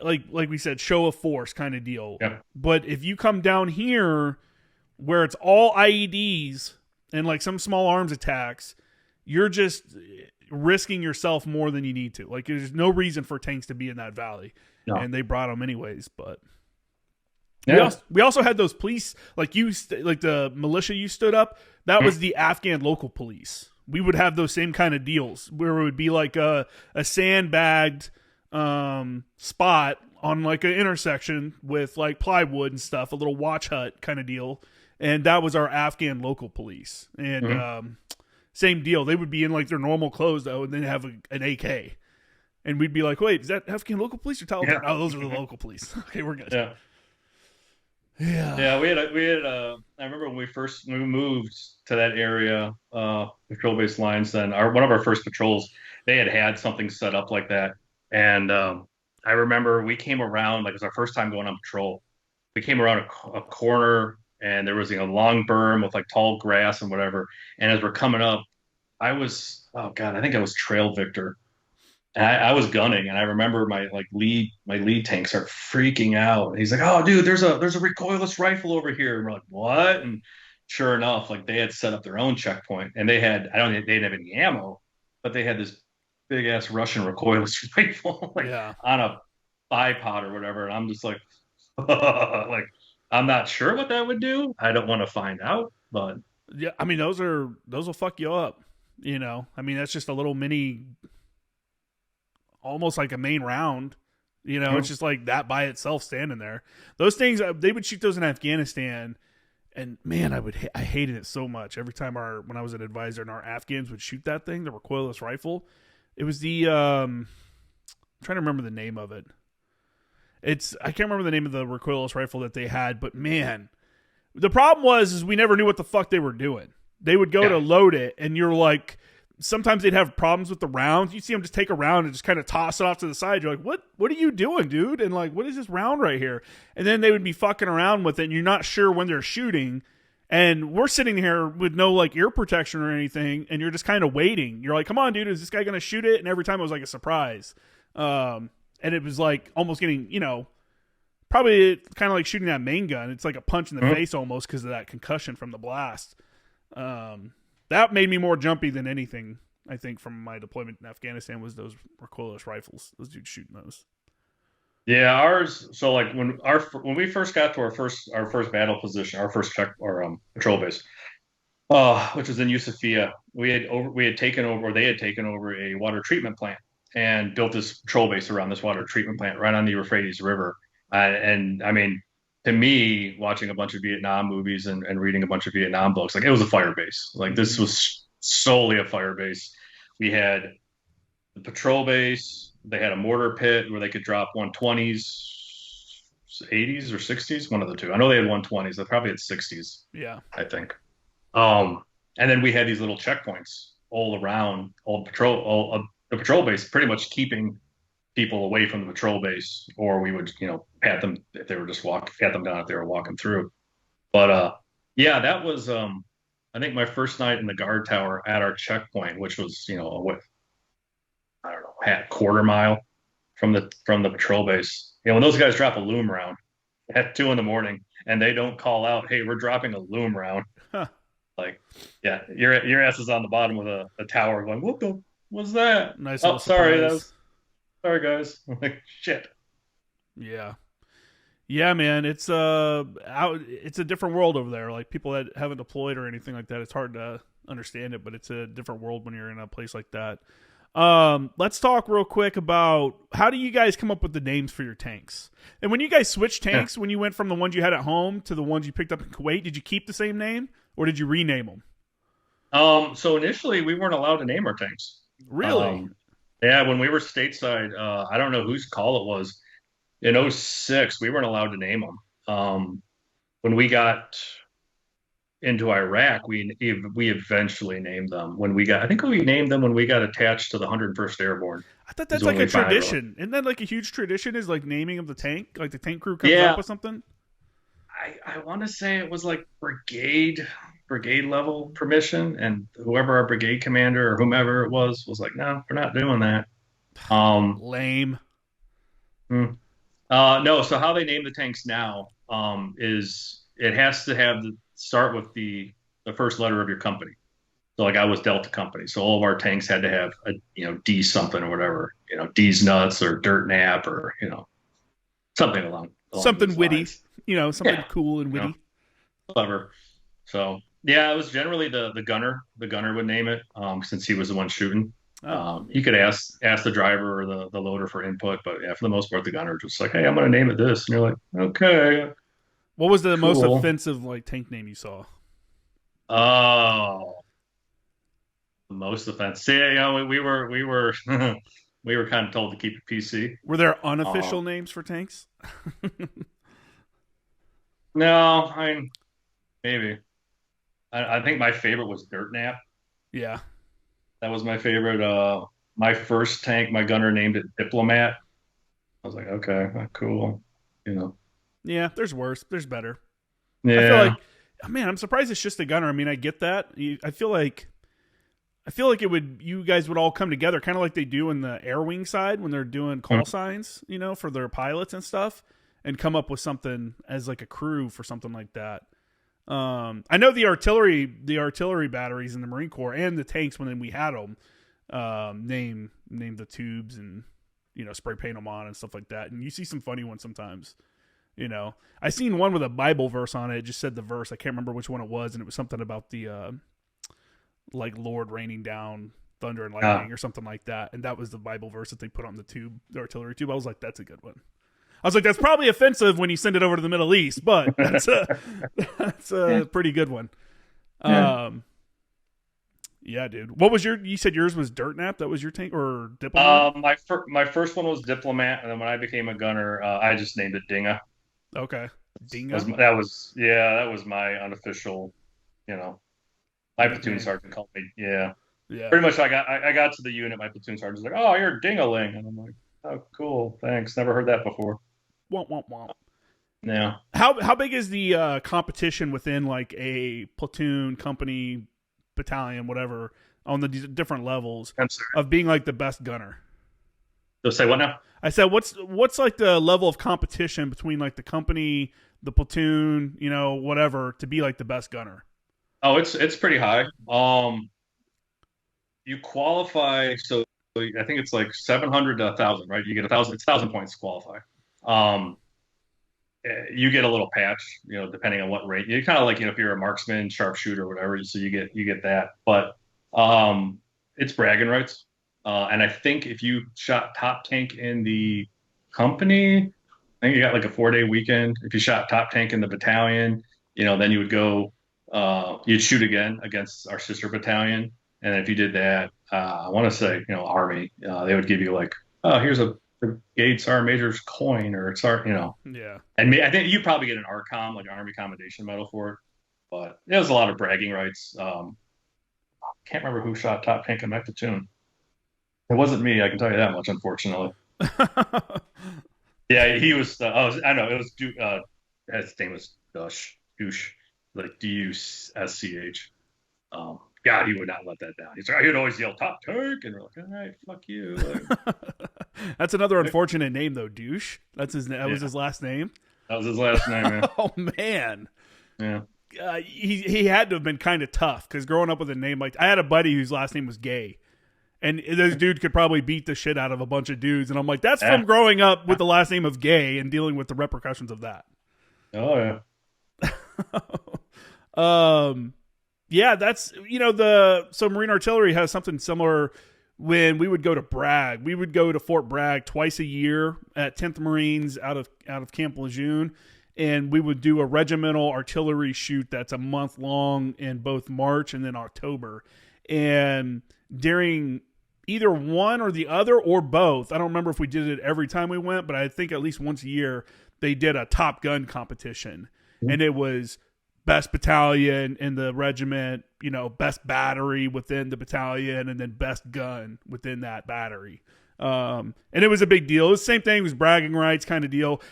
like we said, show of force kind of deal. Yep. But if you come down here where it's all IEDs and like some small arms attacks, you're just risking yourself more than you need to. Like, there's no reason for tanks to be in that valley. No. And they brought them anyways. But we also had those police, like the militia you stood up. That was the Afghan local police. We would have those same kind of deals where it would be like a sandbagged spot on like an intersection with like plywood and stuff, a little watch hut kind of deal. And that was our Afghan local police. And same deal. They would be in like their normal clothes though, and then have an AK. And we'd be like, wait, is that Afghan local police or Taliban? Yeah. Oh, those are the local police. Okay, we're good. Yeah. Yeah. We had I remember when we moved to that area, patrol base lines, then one of our first patrols, they had something set up like that. And I remember we came around, like it was our first time going on patrol. We came around a corner and there was a long berm with like tall grass and whatever. And as we're coming up, I think I was trail Victor. And I was gunning, and I remember my lead tank start freaking out. And he's like, "Oh, dude, there's a recoilless rifle over here." And we're like, "What?" And sure enough, like they had set up their own checkpoint, and they didn't have any ammo, but they had this big ass Russian recoilless rifle on a bipod or whatever. And I'm just like, like I'm not sure what that would do. I don't want to find out, but yeah, I mean those will fuck you up. You know, I mean that's just a little mini. Almost like a main round, you know, It's just like that by itself standing there. Those things, they would shoot those in Afghanistan, and man, I hated it so much. Every time when I was an advisor and our Afghans would shoot that thing, the recoilless rifle, it was the I'm trying to remember the name of it. I can't remember the name of the recoilless rifle that they had, but man, the problem is we never knew what the fuck they were doing. They would go to load it, and you're like. Sometimes they'd have problems with the rounds. You see them just take a round and just kind of toss it off to the side. You're like, what are you doing, dude? And like, what is this round right here? And then they would be fucking around with it, and you're not sure when they're shooting. And we're sitting here with no like ear protection or anything, and you're just kind of waiting. You're like, come on, dude, is this guy going to shoot it? And every time it was like a surprise. And it was like almost getting, probably kind of like shooting that main gun. It's like a punch in the face almost because of that concussion from the blast. That made me more jumpy than anything, I think, from my deployment in Afghanistan was those recoilless rifles. Those dudes shooting those. Yeah, ours. So like when we first got to our first battle position, our first patrol base, which was in Yusufia, they had taken over a water treatment plant and built this patrol base around this water treatment plant right on the Euphrates River. And I mean, to me, watching a bunch of Vietnam movies and reading a bunch of Vietnam books, like it was a fire base. Like this was solely a fire base. We had the patrol base. They had a mortar pit where they could drop 120s, 80s or 60s, one of the two. I know they had 120s. They probably had 60s. Yeah, I think. And then we had these little checkpoints all around the patrol base, pretty much keeping people away from the patrol base, or we would, pat them if they were just pat them down if they were walking through. But yeah, that was I think my first night in the guard tower at our checkpoint, which was, I don't know, quarter mile from the patrol base. When those guys drop a loom round at 2 a.m. and they don't call out, "Hey, we're dropping a loom round," like, yeah, your ass is on the bottom of a tower going, "What the was that?" Nice. Oh, sorry, sorry, guys. I'm like, shit. Yeah. Yeah, man. It's a different world over there. Like people that haven't deployed or anything like that, it's hard to understand it, but it's a different world when you're in a place like that. Let's talk real quick about how do you guys come up with the names for your tanks? And when you guys switched tanks, when you went from the ones you had at home to the ones you picked up in Kuwait, did you keep the same name or did you rename them? So initially we weren't allowed to name our tanks. Really? Yeah, when we were stateside, I don't know whose call it was. In 2006, we weren't allowed to name them. When we got into Iraq, we eventually named them. I think we named them when we got attached to the 101st Airborne. I thought that's like a tradition. Isn't that like a huge tradition? Is like naming of the tank? Like the tank crew comes up with something? I want to say it was like brigade level permission, and whoever our brigade commander or whomever it was like, "No, we're not doing that." Lame. No. So how they name the tanks now is it has to start with the first letter of your company. So like I was Delta Company, so all of our tanks had to have a D something or whatever, D's nuts or dirt nap or something along something witty, lines. Something cool and witty, clever. So yeah, it was generally the gunner. The gunner would name it since he was the one shooting. Oh, You could ask the driver or the loader for input, but yeah, for the most part, the gunner just like, hey, I'm going to name it this, and you're like, okay, what was the most cool. offensive like tank name you saw? Oh, most offense. See, we were we were kind of told to keep it PC. Were there unofficial Um, names for tanks? no, I mean, maybe. I think my favorite was Dirt Nap. Yeah, That was my favorite. My first tank, my gunner named it Diplomat. I was like, okay, cool. You know, yeah. There's worse. There's better. I feel yeah. like, man, I'm surprised it's just a gunner. I mean, I get that. I feel like it would. You guys would all come together, kind of like they do in the air wing side when they're doing call signs, for their pilots and stuff, and come up with something as like a crew for something like that. I know the artillery batteries in the Marine Corps and the tanks when we had them, name the tubes and spray paint them on and stuff like that. And you see some funny ones sometimes. I seen one with a Bible verse on it. It just said the verse. I can't remember which one it was, and it was something about the like Lord raining down thunder and lightning or something like that. And that was the Bible verse that they put on the tube, the artillery tube. I was like, that's a good one. I was like, that's probably offensive when you send it over to the Middle East, but that's a Yeah. pretty good one. Yeah. Yeah, dude. What was you said yours was Dirt Nap? That was your tank or Diplomat? My first one was Diplomat, and then when I became a gunner, I just named it Dinga. Okay. Was, Dinga? that was yeah, that was my unofficial, you know, my platoon Nickname. sergeant called me. Yeah, Yeah. pretty much. I got to the unit, my platoon sergeant was like, "Oh, you're Dingaling," and I'm like, "Oh, cool, thanks. Never heard that before." Womp, womp, womp. Yeah. How big is the competition within like a platoon, company, battalion, whatever, on the different levels I'm sorry. of being like the best gunner? So say what now? I said, what's like the level of competition between like the company, the platoon, whatever, to be like the best gunner? Oh, it's pretty high. You qualify, so I think it's like 700 to 1,000, right? You get 1,000. It's 1,000 points to qualify. Um, you get a little patch, depending on what rate. You kind of like, if you're a marksman, sharpshooter, whatever. So you get that, but it's bragging rights. And I think if you shot top tank in the company, I think you got like a 4-day weekend. If you shot top tank in the battalion, then you would go, you'd shoot again against our sister battalion. And if you did that, I want to say, Army, they would give you like, oh, here's a brigade sergeant major's coin or sergeant, Yeah. and I think you probably get an ARCOM, like an Army Commendation Medal for it. But it was a lot of bragging rights. Can't remember who shot top tank in my platoon. It wasn't me, I can tell you that much, unfortunately. Yeah, he was. I know it was. His name was Douche, like Dusch. God, he would not let that down. He'd always yell top tank, and we're like, all right, fuck you. That's another unfortunate name though, douche. That was Yeah, his last name. that was his last name. Yeah, Oh man. yeah. He had to have been kind of tough because growing up with a name like I had a buddy whose last name was Gay, and this dude could probably beat the shit out of a bunch of dudes, and I'm like, that's from Yeah. growing up with the last name of Gay and dealing with the repercussions of that. Oh yeah. Yeah, that's so Marine Artillery has something similar. When we would go to Bragg, we would go to Fort Bragg twice a year at 10th Marines out of Camp Lejeune, and we would do a regimental artillery shoot that's a month long in both March and then October. And during either one or the other or both, I don't remember if we did it every time we went, but I think at least once a year they did a Top Gun competition, and it was best battalion in the regiment, best battery within the battalion, and then best gun within that battery. And it was a big deal. It was the same thing. It was bragging rights kind of deal.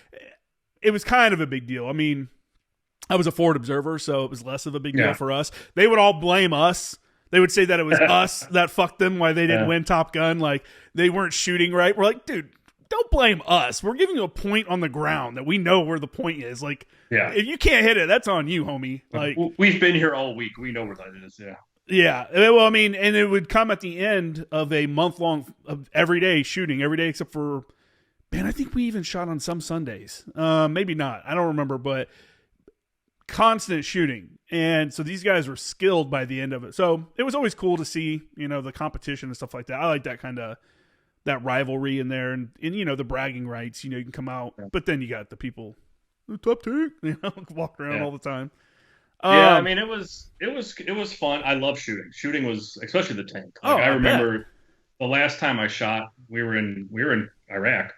It was kind of a big deal. I mean, I was a forward observer, so it was less of a big deal Yeah. for us. They would all blame us. They would say that it was us that fucked them, why they didn't Yeah. win Top Gun. Like, they weren't shooting right. We're like, dude, don't blame us. We're giving you a point on the ground that we know where the point is. Like, Yeah. if you can't hit it, that's on you, homie. Like, We've been here all week. We know where that is. Yeah. yeah. Well, I mean, and it would come at the end of a month long of everyday shooting, every day except for, man, I think we even shot on some Sundays. Maybe not. I don't remember, but constant shooting. And so these guys were skilled by the end of it. So it was always cool to see, the competition and stuff like that. I like that kind of that rivalry in there, and the bragging rights, you can come out, but then you got the people, the top tank, walk around all the time. Yeah, I mean, it was fun. I love shooting. Shooting was, especially the tank. Like, I remember the last time I shot, we were in Iraq,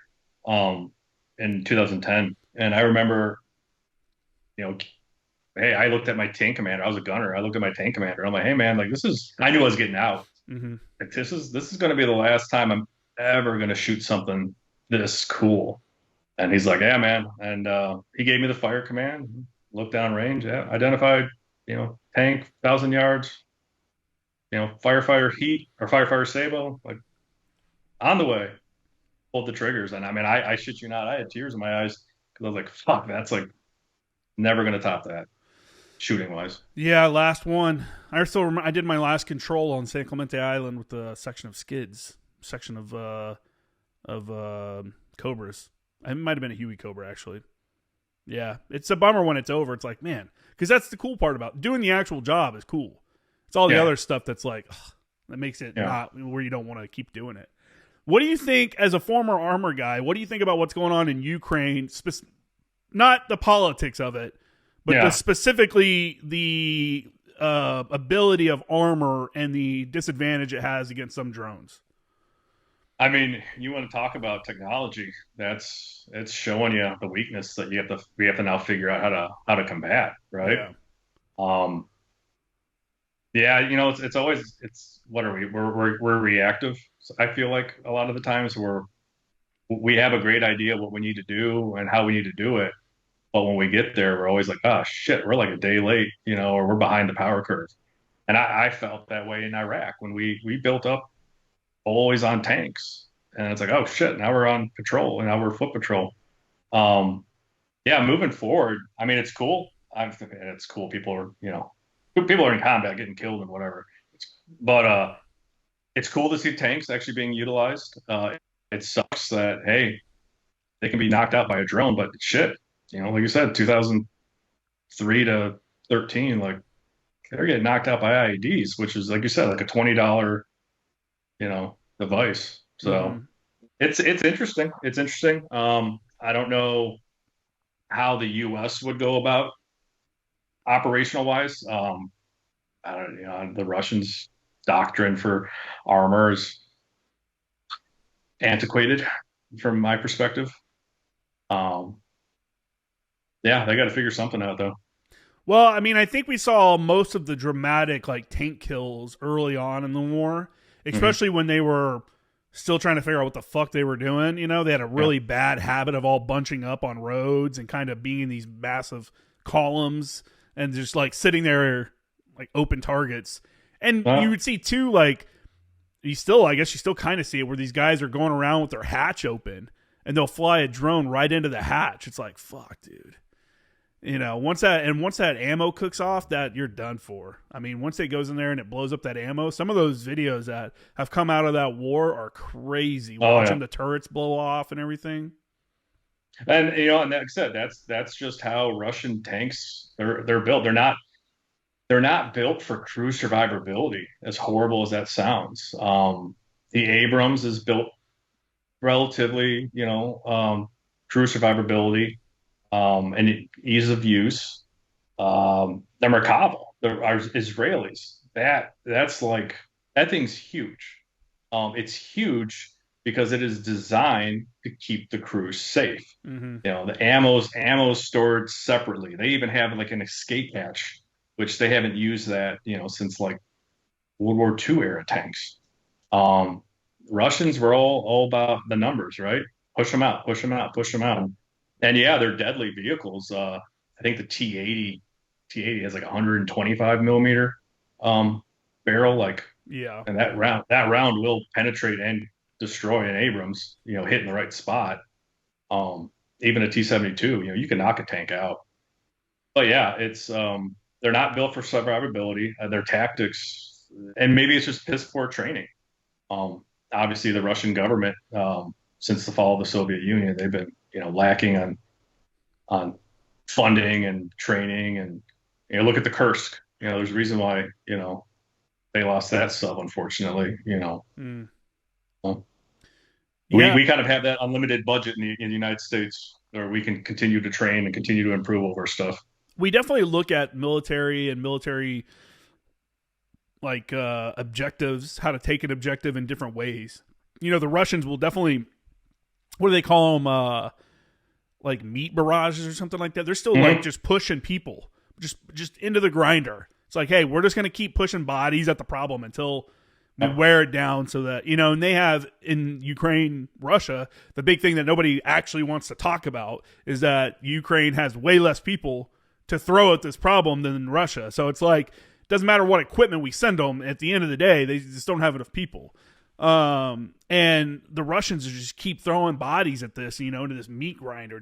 in 2010, and I remember, hey, I looked at my tank commander. I was a gunner. I looked at my tank commander. I'm like, hey man, like I knew I was getting out. Mm-hmm. Like this is going to be the last time I'm ever going to shoot something this cool. And he's like, yeah, man. And he gave me the fire command, looked down range, identified, tank, 1,000 yards, firefighter heat or firefighter sabo, like on the way, pulled the triggers. And I mean, I shit you not, I had tears in my eyes because I was like, fuck, that's like never going to top that shooting wise. Yeah, last one. I still remember I did my last control on San Clemente Island with the section of skids, section of Cobras. It might have been a Huey Cobra, actually. Yeah, it's a bummer when it's over. It's like, man, because that's the cool part about doing the actual job is cool. It's all the other stuff that's like, ugh, that makes it not where you don't want to keep doing it. What do you think, as a former armor guy, what do you think about what's going on in Ukraine? Not the politics of it, but specifically the ability of armor and the disadvantage it has against some drones. I mean, you want to talk about technology? It's showing you the weakness that we have to now figure out how to combat, right? Yeah. It's always what are we? We're reactive. So I feel like a lot of the times we have a great idea what we need to do and how we need to do it, but when we get there, we're always like, oh shit, we're like a day late, or we're behind the power curve. And I felt that way in Iraq when we built up always on tanks. And it's like, oh shit, now we're on patrol and now we're foot patrol. Moving forward, I mean, it's cool. It's cool. People are in combat getting killed and whatever. But it's cool to see tanks actually being utilized. It sucks that, hey, they can be knocked out by a drone, but shit, like you said, 2003 to 13, like they're getting knocked out by IEDs, which is, like you said, like a $20, device. So it's interesting. It's interesting. I don't know how the U.S. would go about operational wise. I don't the Russians' doctrine for armor is antiquated from my perspective. They got to figure something out though. Well, I mean, I think we saw most of the dramatic tank kills early on in the war, especially when they were still trying to figure out what the fuck they were doing. They had a really bad habit of all bunching up on roads and kind of being in these massive columns and just sitting there like open targets. And you would see too, I guess you still kind of see it where these guys are going around with their hatch open and they'll fly a drone right into the hatch. It's like, fuck, dude. Once that ammo cooks off, that you're done for. I mean, once it goes in there and it blows up that ammo, some of those videos that have come out of that war are crazy. Watching the turrets blow off and everything. And and like I said, that's just how Russian tanks they're built. They're not built for crew survivability, as horrible as that sounds. The Abrams is built relatively, crew survivability. And ease of use. The Merkava, our Israelis, that's like that thing's huge. It's huge because it is designed to keep the crew safe. The ammo's stored separately. They even have like an escape hatch, which they haven't used that since like World War II era tanks. Russians were all about the numbers, right? Push them out, push them out, push them out. And they're deadly vehicles. I think the T80 has like 125 millimeter barrel, and that round will penetrate and destroy an Abrams, hitting the right spot. Even a T-72, you can knock a tank out. But it's they're not built for survivability. Their tactics, and maybe it's just piss poor training. Obviously, the Russian government, since the fall of the Soviet Union, they've been lacking on funding and training, and look at the Kursk. There's a reason why they lost that sub, unfortunately. Mm. Well, we Yeah, we kind of have that unlimited budget in the United States, where we can continue to train and continue to improve over stuff. we definitely look at military and military objectives, how to take an objective in different ways. The Russians will definitely, what do they call them? Like meat barrages or something like that. They're still like Mm-hmm. just pushing people, just into the grinder. It's like, hey, we're just gonna keep pushing bodies at the problem until we Yep. wear it down, so that and they have in Ukraine, Russia, the big thing that nobody actually wants to talk about is that Ukraine has way less people to throw at this problem than Russia. So it's like, doesn't matter what equipment we send them. At the end of the day, they just don't have enough people. And the Russians just keep throwing bodies at this, into this meat grinder.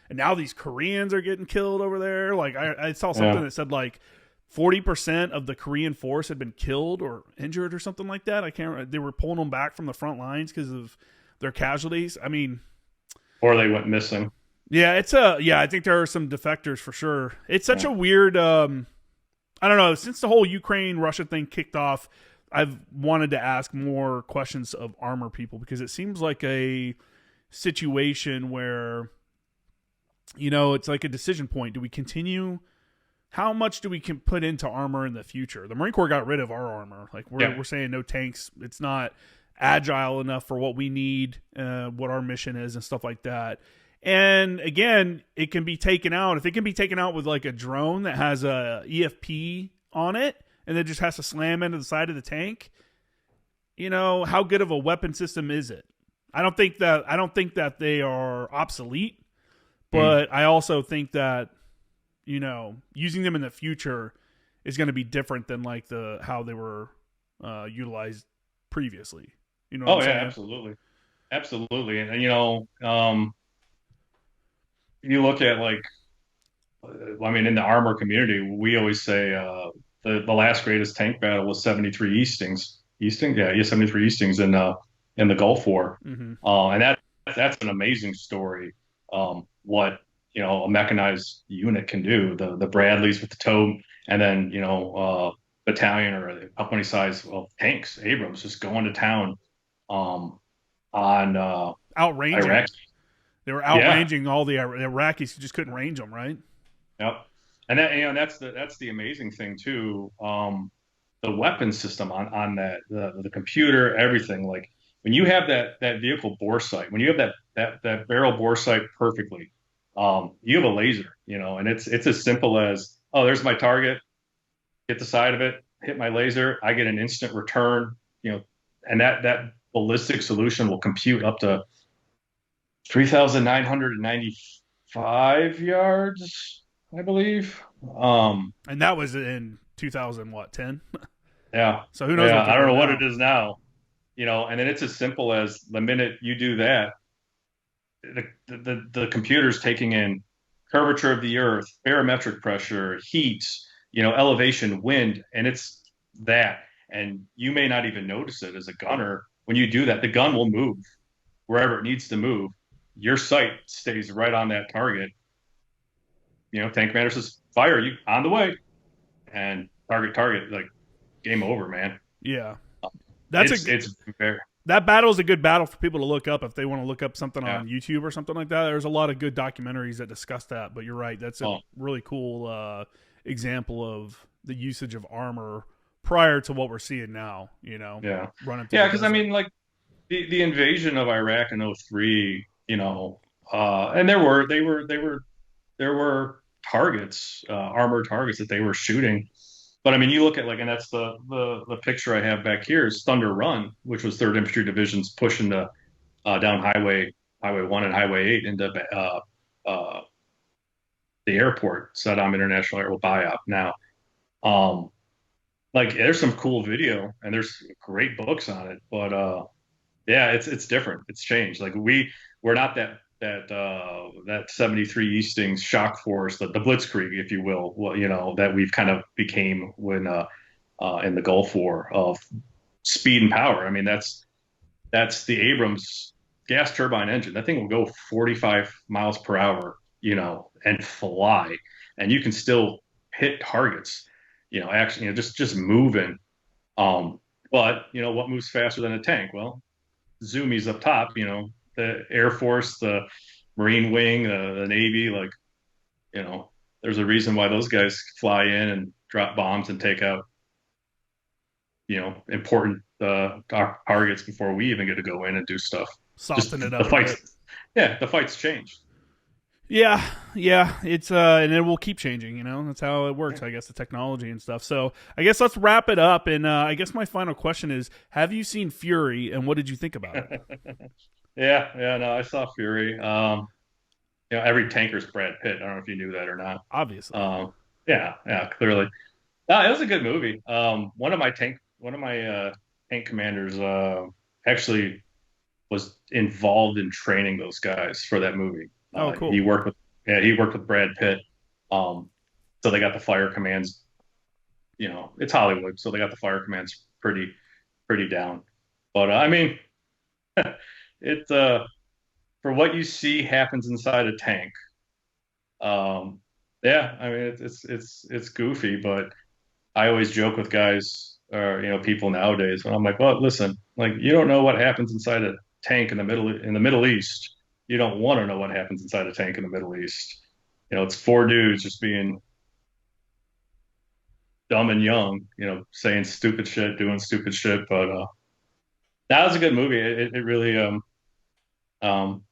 And now these Koreans are getting killed over there. Like I saw something that said like 40% of the Korean force had been killed or injured or something like that. I can't remember. They were pulling them back from the front lines because of their casualties. I mean, Or they went missing. yeah, I think there are some defectors for sure. It's such Yeah. a weird, I don't know, since the whole Ukraine Russia thing kicked off, I've wanted to ask more questions of armor people, because it seems like a situation where it's like a decision point. Do we continue? How much do we can put into armor in the future? The Marine Corps got rid of our armor. Like we're saying no tanks. It's not agile enough for what we need, what our mission is, and stuff like that. And again, it can be taken out. If it can be taken out with like a drone that has a EFP on it and then just has to slam into the side of the tank, how good of a weapon system is it? I don't think that they are obsolete, but I also think that using them in the future is going to be different than like how they were utilized previously. You know what Oh I'm yeah, saying? absolutely, absolutely. And you look at like, I mean, in the armor community, we always say the last greatest tank battle was 73 Eastings. Yeah, 73 Eastings in the Gulf War, Mm-hmm. and that's an amazing story. What a mechanized unit can do. The Bradleys with the tow, and then battalion or a company size of tanks, Abrams, just going to town on Iraq. Outranging. They were Yeah, outranging all the Iraqis who just couldn't range them, right? yep. And that's the amazing thing too. The weapon system on that, the computer, everything. Like when you have that vehicle bore sight, when you have that barrel bore sight perfectly, you have a laser, and it's as simple as, oh, there's my target, hit the side of it, hit my laser, I get an instant return, and that ballistic solution will compute up to 3,995 yards, I believe. And that was in 2010. Yeah, So who knows yeah. what they're I don't know doing what it now? is now, and then it's as simple as the minute you do that, the computer's taking in curvature of the earth, barometric pressure, heat, elevation, wind, and it's that. And you may not even notice it as a gunner. When you do that, the gun will move wherever it needs to move. Your sight stays right on that target. Tank commander says, "Fire, you on the way," and target, like game over, man. Yeah, that's a It's very, that battle is a good battle for people to look up if they want to look up something yeah. on YouTube or something like that. There's a lot of good documentaries that discuss that. But you're right, that's a Oh, really cool example of the usage of armor prior to what we're seeing now. yeah, Running through yeah. the Because I desert. mean, like the invasion of Iraq in '03, and there were targets, armored targets that they were shooting. But I mean, you look at like, and that's the picture I have back here is Thunder Run, which was Third Infantry Division's pushing down Highway 1 and Highway 8 into uh, the airport, Saddam International Air Biop now. Um, like there's some cool video and there's great books on it, but yeah, it's different. It's changed. Like we're not that 73 Eastings shock force, the Blitzkrieg, if you will, that we've kind of became when in the Gulf War of speed and power. I mean, that's the Abrams gas turbine engine. That thing will go 45 miles per hour, and fly, and you can still hit targets, actually, just moving. But what moves faster than a tank? Well, zoomies up top, the Air Force, the Marine Wing, the Navy, like, there's a reason why those guys fly in and drop bombs and take out, important targets before we even get to go in and do stuff. Soften Just it the up a fights, bit. yeah, the fights change. Yeah, it's and it will keep changing, That's how it works, I guess, the technology and stuff. So, I guess let's wrap it up, and I guess my final question is, have you seen Fury, and what did you think about it? Yeah, no, I saw Fury. Every tanker's Brad Pitt. I don't know if you knew that or not. Obviously. Yeah, clearly. No, it was a good movie. One of my tank commanders actually was involved in training those guys for that movie. Oh, cool. He worked with Brad Pitt. So they got the fire commands. It's Hollywood, so they got the fire commands pretty down. But I mean, it for what you see happens inside a tank. Yeah, I mean it's goofy, but I always joke with guys or people nowadays when I'm like, well, listen, like you don't know what happens inside a tank in the Middle East. You don't want to know what happens inside a tank in the Middle East. It's four dudes just being dumb and young, saying stupid shit, doing stupid shit. But that was a good movie. It really um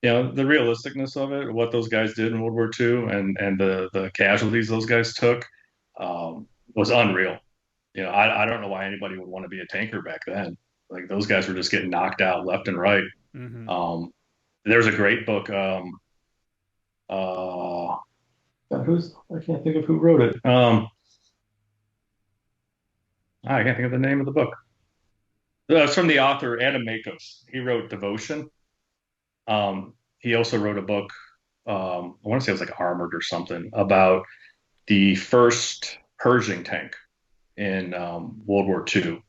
the realisticness of it, what those guys did in World War II, and the casualties those guys took, was unreal. I don't know why anybody would want to be a tanker back then. Like those guys were just getting knocked out left and right. Mm-hmm. There's a great book. I can't think of who wrote it. I can't think of the name of the book. It's from the author Adam Makos. He wrote Devotion. He also wrote a book. I want to say it was like Armored or something about the first Pershing tank in World War II,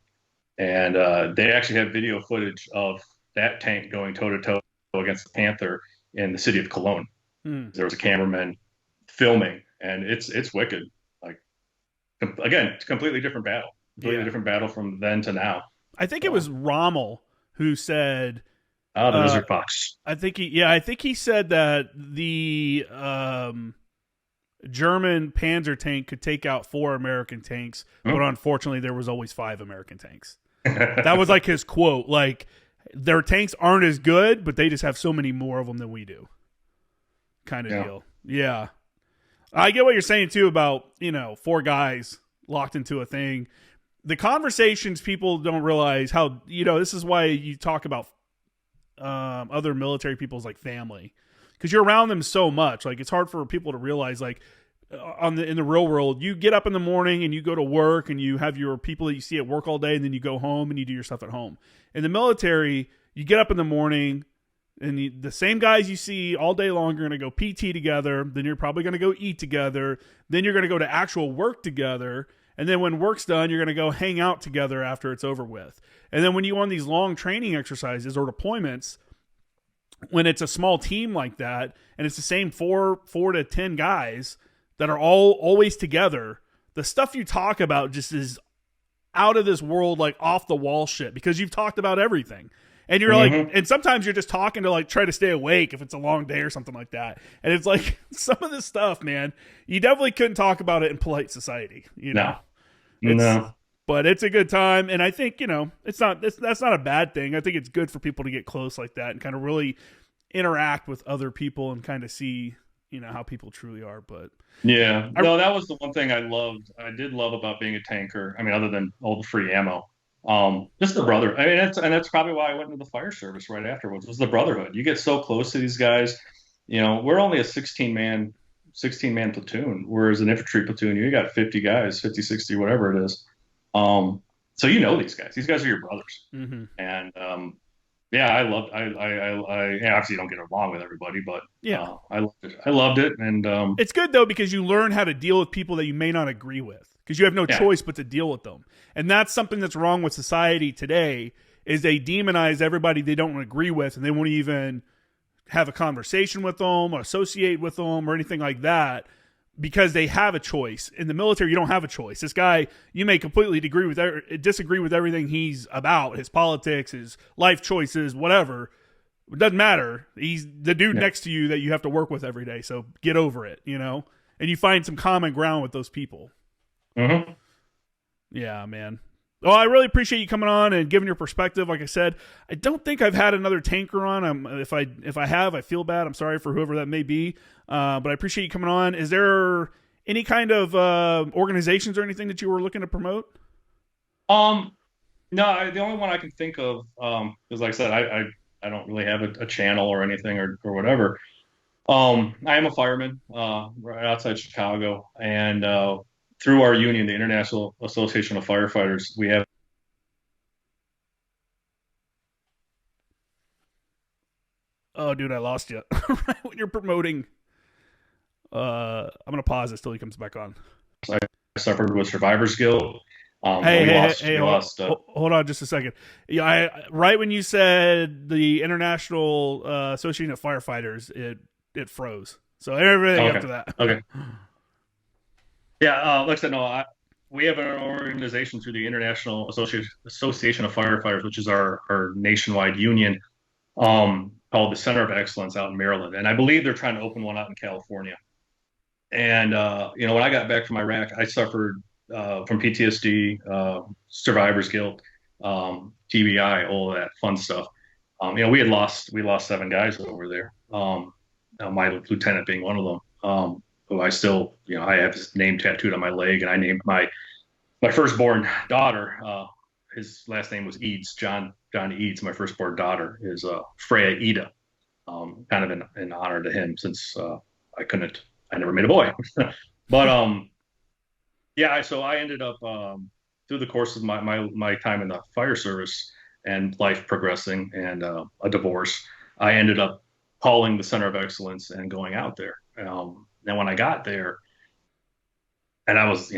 and they actually have video footage of that tank going toe to toe against the Panther in the city of Cologne. There was a cameraman filming, and it's wicked. Like again, completely different battle, different battle from then to now. I think it was Rommel who said, the Lizard Fox. I think he said that the German Panzer tank could take out 4 American tanks, but unfortunately there was always 5 American tanks. That was like his quote. Like their tanks aren't as good, but they just have so many more of them than we do. Kind of deal. Yeah. I get what you're saying too about, 4 guys locked into a thing. The conversations people don't realize how, this is why you talk about other military people's like family, because you're around them so much. Like it's hard for people to realize, like in the real world, you get up in the morning and you go to work and you have your people that you see at work all day, and then you go home and you do your stuff at home. In the military, you get up in the morning and the same guys you see all day long are going to go PT together. Then you're probably going to go eat together. Then you're going to go to actual work together. And then when work's done, you're going to go hang out together after it's over with. And then when you on these long training exercises or deployments, when it's a small team like that, and it's the same 4 to 10 guys that are all always together, the stuff you talk about just is out of this world, like off the wall shit, because you've talked about everything. And you're like, and sometimes you're just talking to like try to stay awake if it's a long day or something like that. And it's like some of this stuff, man, you definitely couldn't talk about it in polite society. No. But it's a good time, and I think that's not a bad thing. I think it's good for people to get close like that and kind of really interact with other people and kind of see how people truly are. But yeah, that was the one thing I did love about being a tanker. I mean, other than all the free ammo, just the brother. I mean, that's probably why I went into the fire service right afterwards. Was the brotherhood. You get so close to these guys. We're only a 16-man platoon, whereas an infantry platoon, you got 50 guys, 50, 60, whatever it is. So these guys. These guys are your brothers. Mm-hmm. And I loved. I obviously don't get along with everybody, but I loved it. I loved it, and it's good though because you learn how to deal with people that you may not agree with, because you have no choice but to deal with them. And that's something that's wrong with society today, is they demonize everybody they don't agree with, and they won't even have a conversation with them or associate with them or anything like that, because they have a choice. In the military, you don't have a choice. This guy, you may completely disagree with everything he's about, his politics, his life choices, whatever. It doesn't matter. He's the dude next to you that you have to work with every day. So get over it, you know? And you find some common ground with those people. Mm-hmm. Yeah, man. Well, I really appreciate you coming on and giving your perspective. Like I said, I don't think I've had another tanker on. If I have, I feel bad. I'm sorry for whoever that may be. But I appreciate you coming on. Is there any kind of organizations or anything that you were looking to promote? No, the only one I can think of, is like I said, I don't really have a channel or anything or whatever. I am a fireman, right outside Chicago, and through our union, the International Association of Firefighters, we have. Oh, dude, I lost you right when you're promoting. I'm gonna pause this till he comes back on. I suffered with survivor's guilt. Hey, hold on just a second. Yeah, right when you said the International Association of Firefighters, it froze. So everything after that. Okay. Yeah, like I said, no, we have an organization through the International Association of Firefighters, which is our nationwide union, called the Center of Excellence out in Maryland, and I believe they're trying to open one out in California. And when I got back from Iraq, I suffered from PTSD, survivor's guilt, TBI, all of that fun stuff. We lost 7 guys over there. My lieutenant being one of them. Who I still, I have his name tattooed on my leg, and I named my firstborn daughter. His last name was Eads, John Eads. My firstborn daughter is Freya Ida, kind of in honor to him, since I never made a boy. But yeah, so I ended up through the course of my time in the fire service and life progressing and a divorce, I ended up calling the Center of Excellence and going out there. And when I got there, and I was,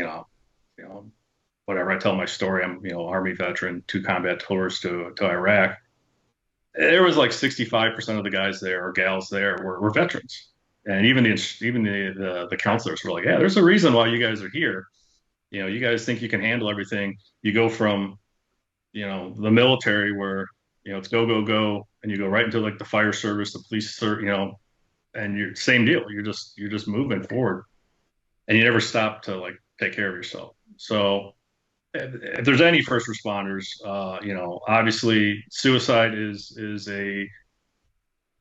whatever, I tell my story. I'm, Army veteran, 2 combat tours to Iraq. There was like 65% of the guys there or gals there were veterans, and even the counselors were like, "Yeah, there's a reason why you guys are here. You guys think you can handle everything. You go from, the military where it's go go go, and you go right into like the fire service, the police, and you're same deal. You're just moving forward, and you never stop to like take care of yourself. So if there's any first responders, obviously suicide is a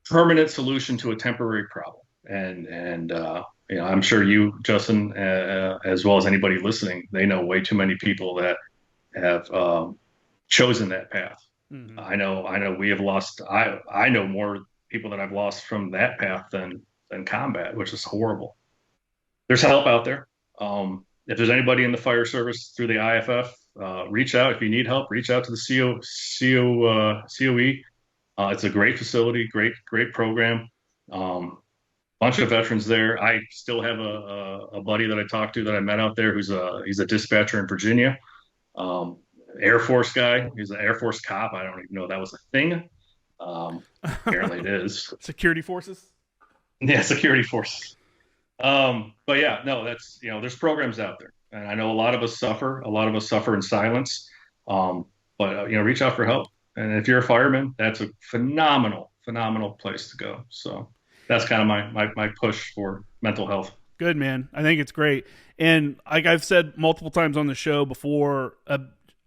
permanent solution to a temporary problem, and I'm sure you, Justin, as well as anybody listening, they know way too many people that have chosen that path. Mm-hmm. I know we have lost. I know more people that I've lost from that path than combat, which is horrible. There's help out there. If there's anybody in the fire service through the IFF, reach out. If you need help, reach out to the COE. It's a great facility, great program. Bunch of veterans there. I still have a buddy that I talked to that I met out there he's a dispatcher in Virginia. Air Force guy. He's an Air Force cop. I don't even know that was a thing. Apparently it is. Security forces? Yeah, security forces. But yeah, no, that's, there's programs out there, and I know a lot of us suffer in silence. But reach out for help. And if you're a fireman, that's a phenomenal place to go. So that's kind of my push for mental health. Good, man. I think it's great. And like I've said multiple times on the show before,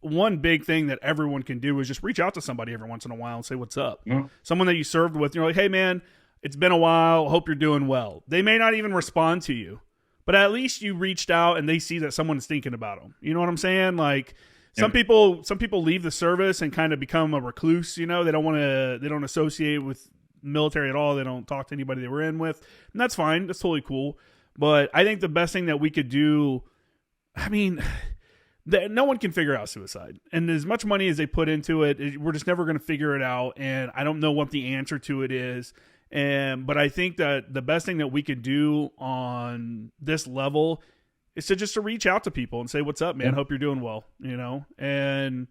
one big thing that everyone can do is just reach out to somebody every once in a while and say, what's up? Mm-hmm. Someone that you served with, you're like, hey man, it's been a while. Hope you're doing well. They may not even respond to you, but at least you reached out and they see that someone's thinking about them. You know what I'm saying? Like some people leave the service and kind of become a recluse. They don't associate with military at all. They don't talk to anybody they were in with, and that's fine. That's totally cool. But I think the best thing that we could do, no one can figure out suicide, and as much money as they put into it, we're just never going to figure it out. And I don't know what the answer to it is. But I think that the best thing that we could do on this level is to reach out to people and say, what's up, man? Hope you're doing well, and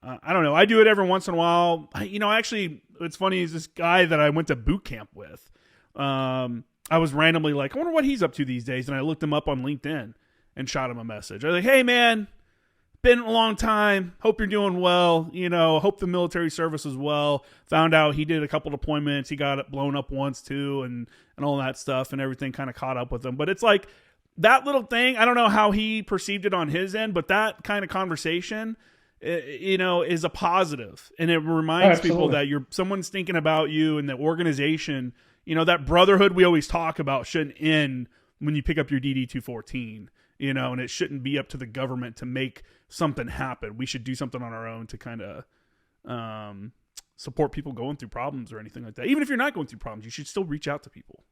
I don't know. I do it every once in a while. Actually, what's funny is this guy that I went to boot camp with. I was randomly like, I wonder what he's up to these days, and I looked him up on LinkedIn and shot him a message. I was like, hey man, been a long time. Hope you're doing well. Hope the military service is well. Found out he did a couple deployments. He got blown up once too, and all that stuff, and everything kind of caught up with him. But it's like that little thing. I don't know how he perceived it on his end, but that kind of conversation, is a positive, and it reminds people that someone's thinking about you, and the organization. That brotherhood we always talk about shouldn't end when you pick up your DD-214. And it shouldn't be up to the government to make something happen. We should do something on our own to kind of support people going through problems or anything like that. Even if you're not going through problems, you should still reach out to people.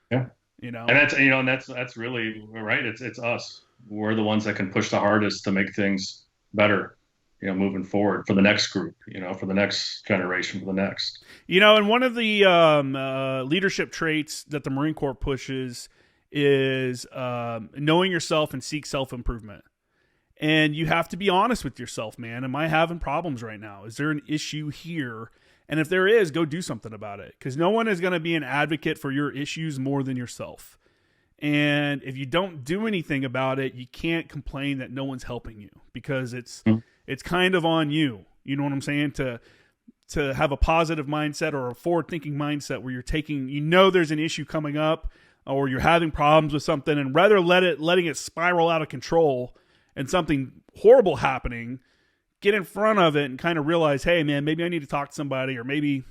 Yeah. And that's really right. It's us. We're the ones that can push the hardest to make things better, moving forward for the next group, for the next generation, for the next. And one of the leadership traits that the Marine Corps pushes is knowing yourself and seek self-improvement. And you have to be honest with yourself, man. Am I having problems right now? Is there an issue here? And if there is, go do something about it. Because no one is going to be an advocate for your issues more than yourself. And if you don't do anything about it, you can't complain that no one's helping you, because it's kind of on you. You know what I'm saying? To have a positive mindset or a forward-thinking mindset where you're taking, there's an issue coming up, or you're having problems with something, and rather letting it spiral out of control and something horrible happening, get in front of it and kind of realize, hey man, maybe I need to talk to somebody, or maybe,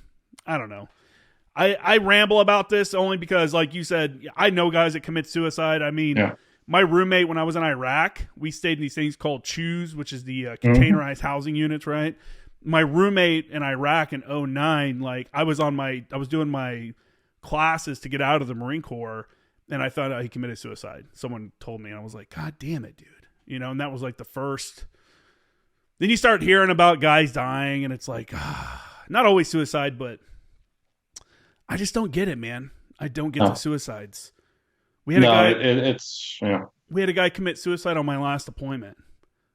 I don't know. I ramble about this only because, like you said, I know guys that commit suicide. I mean, my roommate, when I was in Iraq, we stayed in these things called CHUs, which is the containerized housing units, right? My roommate in Iraq in 2009, like I was doing my classes to get out of the Marine Corps, and I found out he committed suicide. Someone told me, and I was like, God damn it, dude. And that was like the first. Then you start hearing about guys dying, and it's like, not always suicide, but I just don't get it, man. I don't get the suicides. We had a guy commit suicide on my last deployment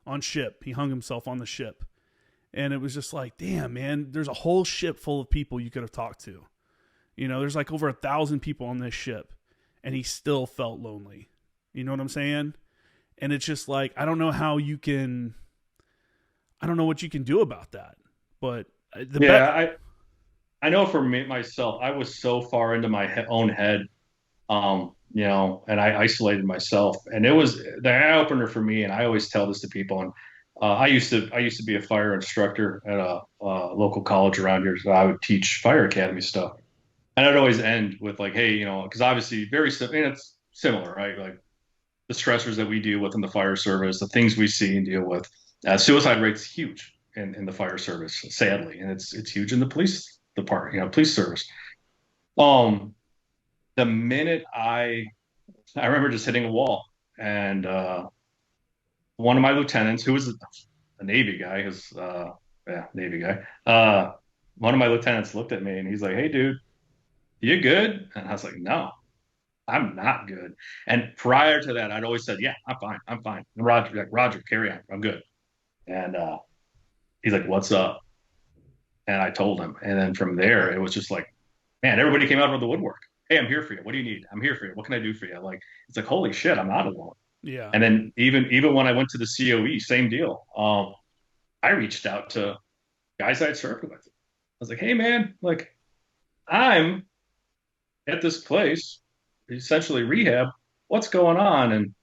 on ship. He hung himself on the ship. And it was just like, damn, man, there's a whole ship full of people you could have talked to. There's like over 1,000 people on this ship, and he still felt lonely. You know what I'm saying? And it's just like, I don't know what you can do about that. But I know for me, myself, I was so far into my own head, and I isolated myself, and it was the eye opener for me. And I always tell this to people. And I used to be a fire instructor at a local college around here, so I would teach fire academy stuff, and I'd always end with like, hey, because obviously it's similar, right? Like the stressors that we deal with in the fire service, the things we see and deal with. Suicide rate's huge in the fire service, sadly, and it's huge in the police department, police service. The minute I remember just hitting a wall, and one of my lieutenants, who was a Navy guy, Navy guy, one of my lieutenants looked at me and he's like, "Hey, dude, you good?" And I was like, "No, I'm not good." And prior to that, I'd always said, "Yeah, I'm fine. I'm fine." And Roger, carry on. I'm good. And he's like, "What's up?" And I told him. And then from there, it was just like, man, everybody came out of the woodwork. "Hey, I'm here for you. What do you need? I'm here for you. What can I do for you?" Like, it's like, holy shit, I'm not alone. Yeah. And then even when I went to the COE, same deal. I reached out to guys I'd served with. I was like, "Hey, man, like, I'm at this place, essentially rehab. What's going on?" And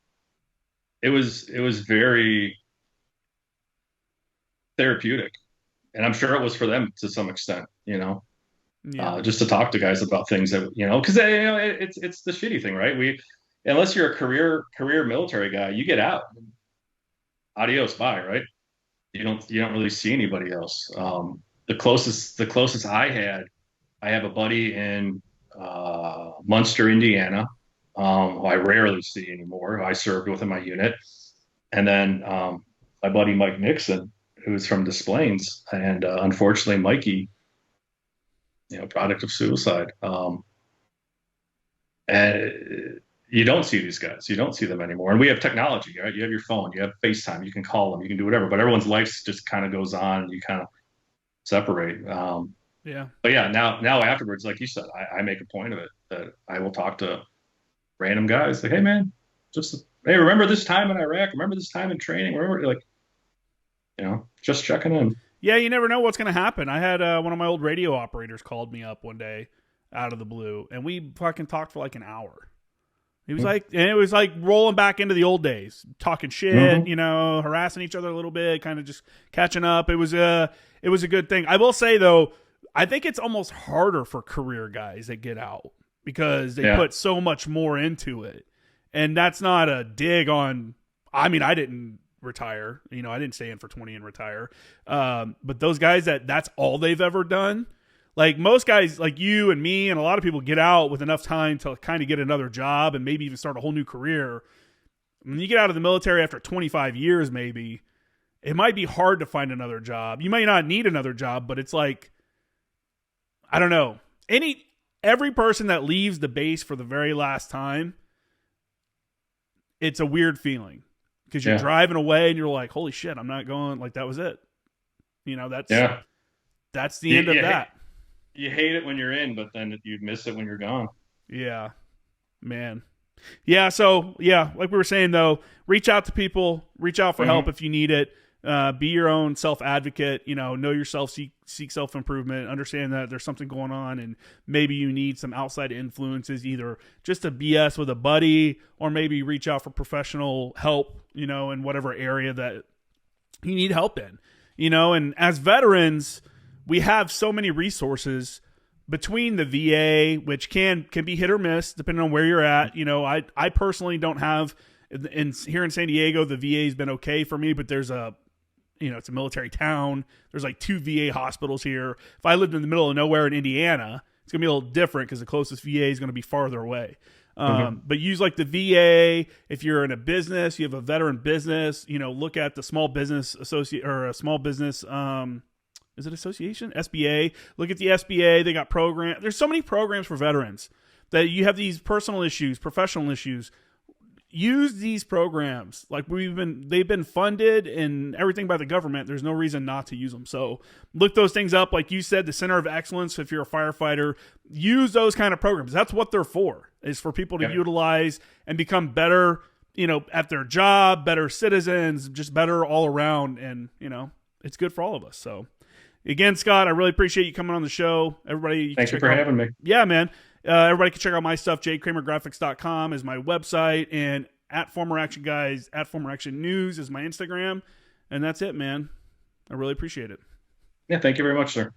it was very therapeutic, and I'm sure it was for them to some extent, just to talk to guys about things that, because it's the shitty thing, right? Unless you're a career military guy, you get out, adios, bye, right? You don't really see anybody else. The closest I have a buddy in Munster, Indiana, who I rarely see anymore, who I served with in my unit, and then my buddy Mike Nixon, who's from Des Plaines, and unfortunately Mikey, product of suicide. And you don't see these guys. You don't see them anymore. And we have technology, right? You have your phone, you have FaceTime, you can call them, you can do whatever. But everyone's life just kind of goes on. And you kind of separate. Yeah. But yeah, now afterwards, like you said, I make a point of it that I will talk to random guys like, hey man, just hey, remember this time in Iraq? Remember this time in training? Remember, like, just checking in. Yeah, you never know what's going to happen. I had one of my old radio operators called me up one day out of the blue, and we fucking talked for like an hour. He was like, and it was like rolling back into the old days, talking shit, harassing each other a little bit, kind of just catching up. It was a good thing. I will say though, I think it's almost harder for career guys that get out because they put so much more into it. And that's not a dig on, I mean, I didn't retire, I didn't stay in for 20 and retire. But those guys that's all they've ever done. Like most guys like you and me and a lot of people get out with enough time to kind of get another job and maybe even start a whole new career. When you get out of the military after 25 years, maybe it might be hard to find another job. You might not need another job, but it's like, I don't know. Every person that leaves the base for the very last time, it's a weird feeling because you're driving away and you're like, holy shit, I'm not going. Like that was it. That's the end of that. You hate it when you're in, but then you miss it when you're gone. Yeah, man. Yeah. So like we were saying though, reach out to people, reach out for help if you need it. Be your own self-advocate, know yourself, seek self-improvement, understand that there's something going on and maybe you need some outside influences, either just to BS with a buddy or maybe reach out for professional help, in whatever area that you need help in, and as veterans, we have so many resources between the VA, which can be hit or miss depending on where you're at. I personally don't have here in San Diego, the VA has been okay for me, but there's it's a military town. There's like 2 VA hospitals here. If I lived in the middle of nowhere in Indiana, it's going to be a little different because the closest VA is going to be farther away. But use like the VA. If you're in a business, you have a veteran business, look at the small business associate or a small business, is it association? SBA. Look at the SBA. They got programs. There's so many programs for veterans that you have these personal issues, professional issues. Use these programs. Like they've been funded and everything by the government. There's no reason not to use them. So look those things up. Like you said, the Center of Excellence, if you're a firefighter, use those kind of programs. That's what they're for, is for people to utilize and become better, at their job, better citizens, just better all around. And, it's good for all of us. So again, Scott, I really appreciate you coming on the show. Everybody, thank you for having me. Yeah, man. Everybody can check out my stuff. JCramerGraphics.com is my website, and at Former Action Guys, at Former Action News is my Instagram. And that's it, man. I really appreciate it. Yeah, thank you very much, sir.